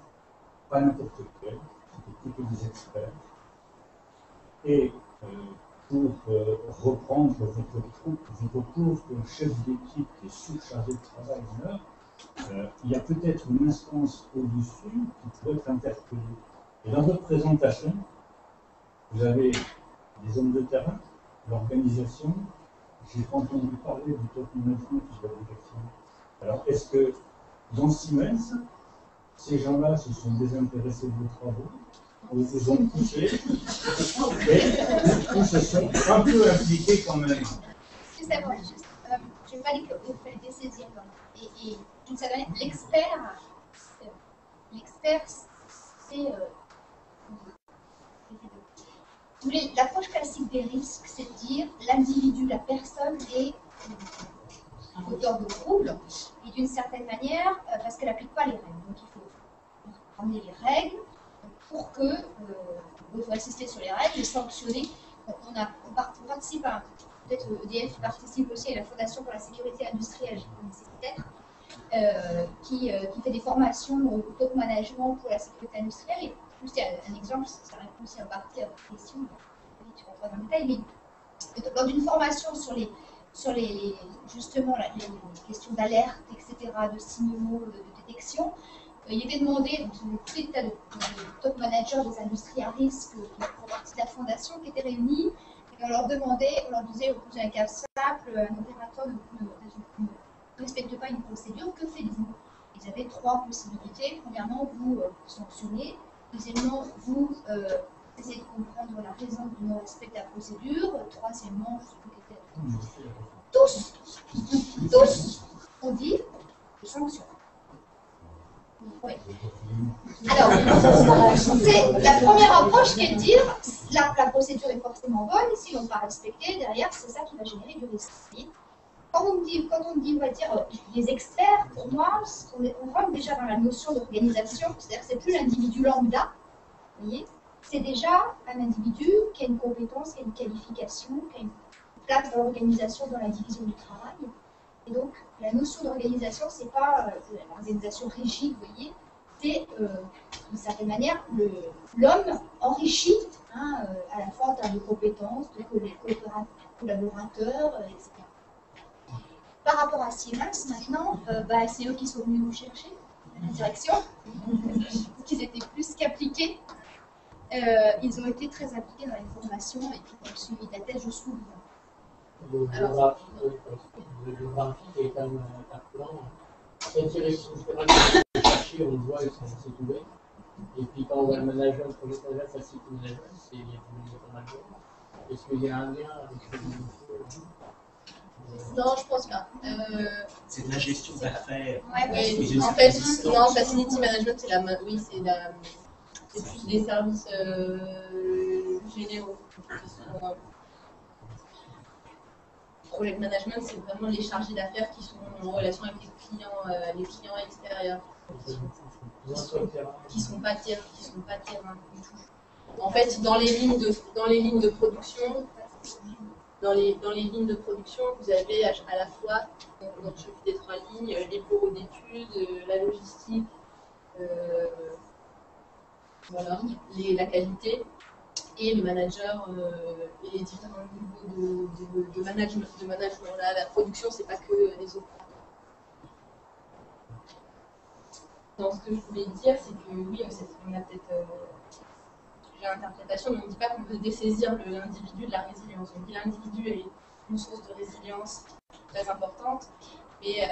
Pas n'importe quel, c'était plutôt des experts. Et pour reprendre votre pauvre chef d'équipe qui est surchargé de travail là, il y a peut-être une instance au-dessus qui pourrait être interpellée. Et dans votre présentation, vous avez des hommes de terrain, l'organisation, j'ai pas entendu parler du top management de la direction. Alors, est-ce que dans Siemens, ces gens-là se sont désintéressés de vos travaux, ou vous ont poussé, et ils se sont un peu impliqués quand même? Excusez-moi, juste, je n'ai pas dit que vous faites des saisies. Et d'une certaine manière, l'expert, c'est. L'approche classique des risques, c'est de dire l'individu, la personne est auteur de troubles, et d'une certaine manière, parce qu'elle n'applique pas les règles. Donc il faut ramener les règles pour que vous faut assister sur les règles et sanctionner. On participe à, peut-être EDF participe aussi à la Fondation pour la sécurité industrielle, je connaissais peut-être, qui fait des formations au top management pour la sécurité industrielle. Et juste un exemple, ça répond aussi en partie à votre question, tu rentres dans le détail, mais lors d'une formation sur justement les questions d'alerte, etc., de signaux, de détection, il était demandé, donc tout des tas de top managers des industries à risque qui font partie de la fondation qui étaient réunis, et on leur disait, vous posez un cas simple, un opérateur ne respecte pas une procédure, que faites-vous? Ils avaient trois possibilités. Premièrement, vous sanctionnez. Deuxièmement, vous essayez de comprendre la raison du non-respect de la procédure. Troisièmement, tous ont dit sanction. Oui. Alors, c'est la première approche qui est de dire la procédure est forcément bonne, si l'on ne pas respecté, derrière, c'est ça qui va générer du risque. Quand on dit, on va dire, les experts, pour moi, on rentre déjà dans la notion d'organisation, c'est-à-dire que c'est plus l'individu lambda, vous voyez, c'est déjà un individu qui a une compétence, qui a une qualification, qui a une place dans l'organisation, dans la division du travail. Et donc, la notion d'organisation, c'est pas l'organisation rigide, vous voyez, c'est d'une certaine manière l'homme enrichi à la fois en termes de compétences, de collaborateurs, etc. Par rapport à Siemens, maintenant, c'est eux qui sont venus nous chercher, la direction, qu'ils étaient plus qu'appliqués. Ils ont été très impliqués dans les formations et puis dans le suivi de la thèse jusqu'au bout. Le graphique est quand même appelant. Cette direction, justement, on le voit, c'est tout bête. Et puis quand on voit le management, le projet de facilité management, c'est pas mal. Est-ce qu'il y a un lien avec ce que Non, je pense pas. C'est de la gestion d'affaires. Oui, en fait, non, facility management, c'est plus des services généraux. project management, c'est vraiment les chargés d'affaires qui sont en relation avec les clients extérieurs, qui sont pas terrain du tout. En fait, dans les lignes de production, vous avez à la fois, donc je fais des 3 lignes, les bureaux d'études, la logistique, voilà, la qualité, et le manager et les différents niveaux de management. Là, la production, c'est pas que les autres. Donc, ce que je voulais dire, c'est que oui, on a peut-être l'interprétation, mais on ne dit pas qu'on veut dessaisir l'individu de la résilience. On dit l'individu est une source de résilience très importante, mais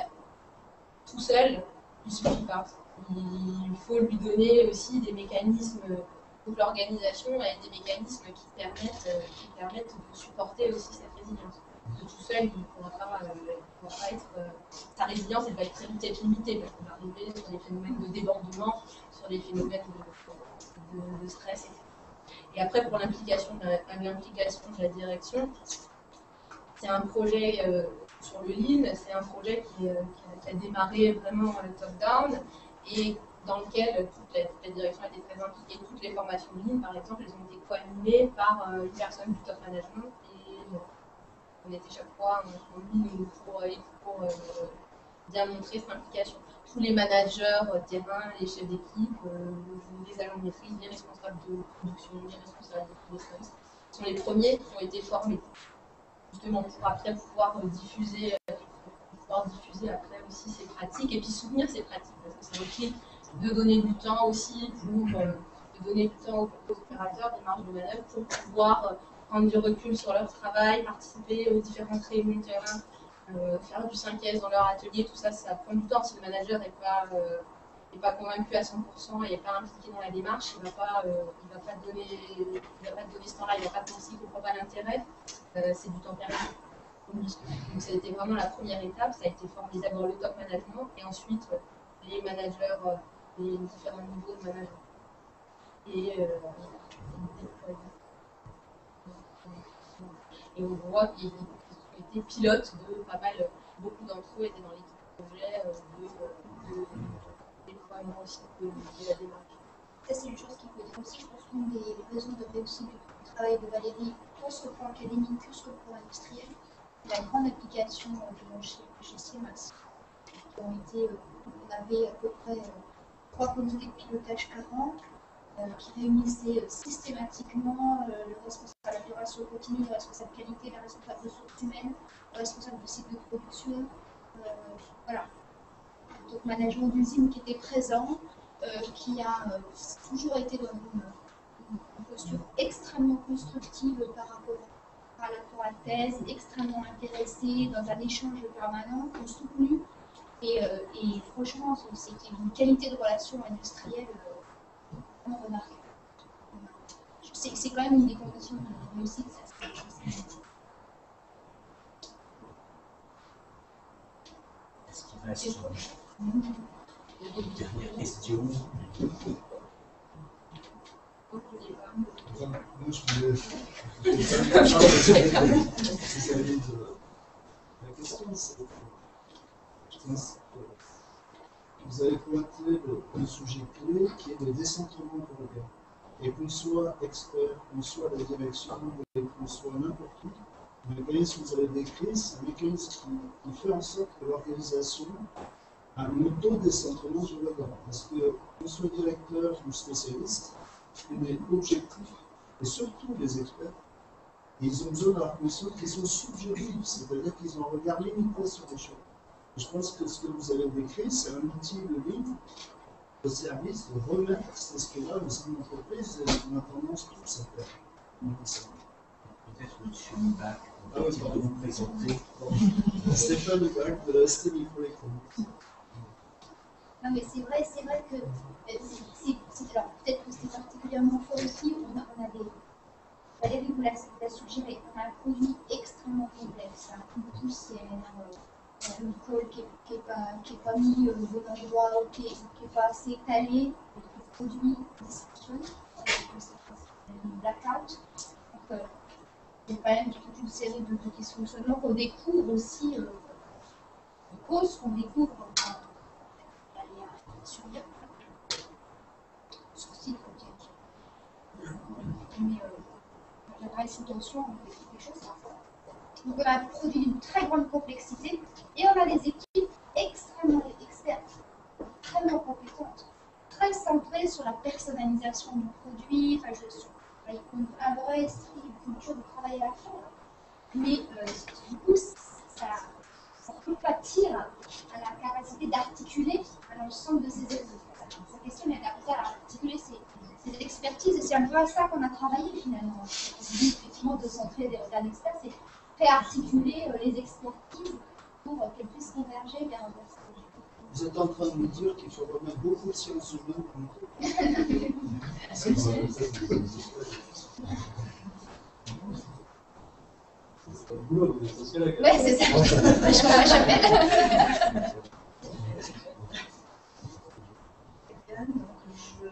tout seul, il ne suffit pas. Il faut lui donner aussi des mécanismes. Donc l'organisation a des mécanismes qui permettent de supporter aussi cette résilience. De tout seul, il ne pourra pas être. Sa résilience, elle va être très vite être limitée, parce qu'on va arriver sur les phénomènes de débordement, sur les phénomènes de stress, etc. Et après, pour l'implication de la direction, c'est un projet sur le Lean, c'est un projet qui a démarré vraiment top-down, et dans lequel toute la direction a été très impliquée. Toutes les formations Lean, par exemple, elles ont été co-animées par une personne du top management, et on était chaque fois en Lean pour bien montrer cette implication. Tous les managers terrain, les chefs d'équipe, les agents de maîtrise, les responsables de production, les responsables de service, sont les premiers qui ont été formés, justement pour après pouvoir diffuser après aussi ces pratiques, et puis soutenir ces pratiques, parce que c'est aussi de donner du temps aussi aux opérateurs des marges de manœuvre pour pouvoir prendre du recul sur leur travail, participer aux différentes réunions de terrain, faire du 5S dans leur atelier, tout ça, ça prend du temps. Si le manager n'est pas convaincu à 100% et n'est pas impliqué dans la démarche, il ne va pas te donner ce temps-là, il ne va pas penser qu'il ne comprend pas l'intérêt, c'est du temps perdu. Donc ça a été vraiment la première étape, ça a été formé d'abord le top management et ensuite les managers, les différents niveaux de management. Et on voit qu'ils étaient pilotes de pas mal, beaucoup d'entre eux étaient dans l'équipe projet de déploiement aussi de la démarche. Ça, c'est une chose qu'il faut dire aussi. Je pense qu'une des raisons de réussite du travail de Valérie, tant sur le plan académique que sur le plan industriel, c'est la grande application chez Siemens. On avait à peu près 3 comités de pilotage par an qui réunissaient systématiquement le responsable de l'amélioration continue, le responsable qualité, le responsable de ressources humaines, le responsable du site de production, voilà. Donc management d'usine qui était présent, qui a toujours été dans une posture extrêmement constructive par rapport à la thèse, extrêmement intéressé, dans un échange permanent, soutenu, et franchement, c'était une qualité de relation industrielle remarquable. C'est quand même une des conditions de réussite, ça c'est quelque chose. Est-ce qu'il reste une dernière question? Moi, je voulais. La question, c'est. Vous avez pointé le sujet clé qui est le décentrement européen. Et qu'on soit expert, qu'on soit à la direction, et qu'on soit n'importe où, le mécanisme que vous avez décrit, c'est un mécanisme qui fait en sorte que l'organisation a un auto-décentrement sur le terrain. Parce que qu'on soit directeur ou spécialiste, les objectifs, et surtout les experts, ils ont besoin d'avoir conscience qu'ils sont subjectifs, c'est-à-dire qu'ils ont un regard limité sur les choses. Je pense que ce que vous avez décrit, c'est un outil de ligne au service de remettre cet esprit-là dans une entreprise et on a tendance tous à faire. Peut-être M. Bach, peut-il vous présenter? Stéphane Bach de la ST Microélectronique. Non mais c'est vrai que alors peut-être que c'est particulièrement fort aussi, on a des. Valérie vous l'a suggéré, on a un produit extrêmement complexe, un poussière, un col qui n'est pas mis au bon endroit, ou qui n'est pas assez étalé, le produit dysfonctionne, blackout. Donc, il y a quand même toute une série de dysfonctionnements qu'on découvre aussi, de causes qu'on découvre sur site, mais la vraie sous tension, on fait des choses parfois. Donc on a un produit d'une très grande complexité et on a des équipes extrêmement expertes, extrêmement compétentes, très centrées sur la personnalisation du produit, avec un vrai esprit, une culture de travail à la fin. Mais du coup, ça peut pâtir à la capacité d'articuler à l'ensemble de ces équipes. Sa question est d'arriver à articuler ces expertises et c'est un peu à ça qu'on a travaillé finalement. Effectivement, de centrer d'un expert, c'est réarticuler les expertises pour qu'elles puissent converger vers un personnage. Vous êtes en train de me dire qu'il faut remettre beaucoup de sciences humaines. C'est pas le boulot, vous êtes sociologue. Oui, c'est ça. J'appelle.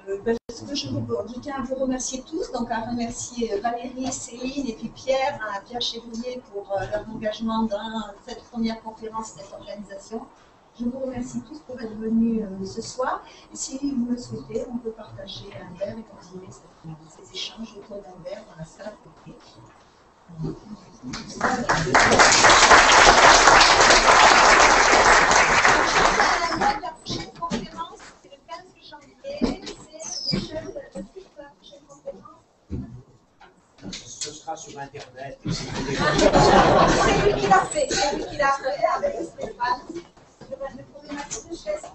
Je tiens à vous remercier tous, donc à remercier Valérie, Céline et puis Pierre Chevrier pour leur engagement dans cette première conférence, cette organisation. Je vous remercie tous pour être venus ce soir. Et si vous le souhaitez, on peut partager un verre et continuer ces échanges autour d'un verre dans la salle. La prochaine conférence, c'est le 15 janvier. Ce sera sur Internet. C'est lui qui l'a fait, avec Stéphane. Le problématique de chaise.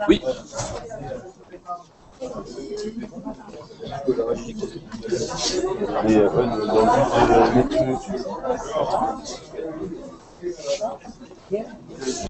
Oui. Mais dans le but de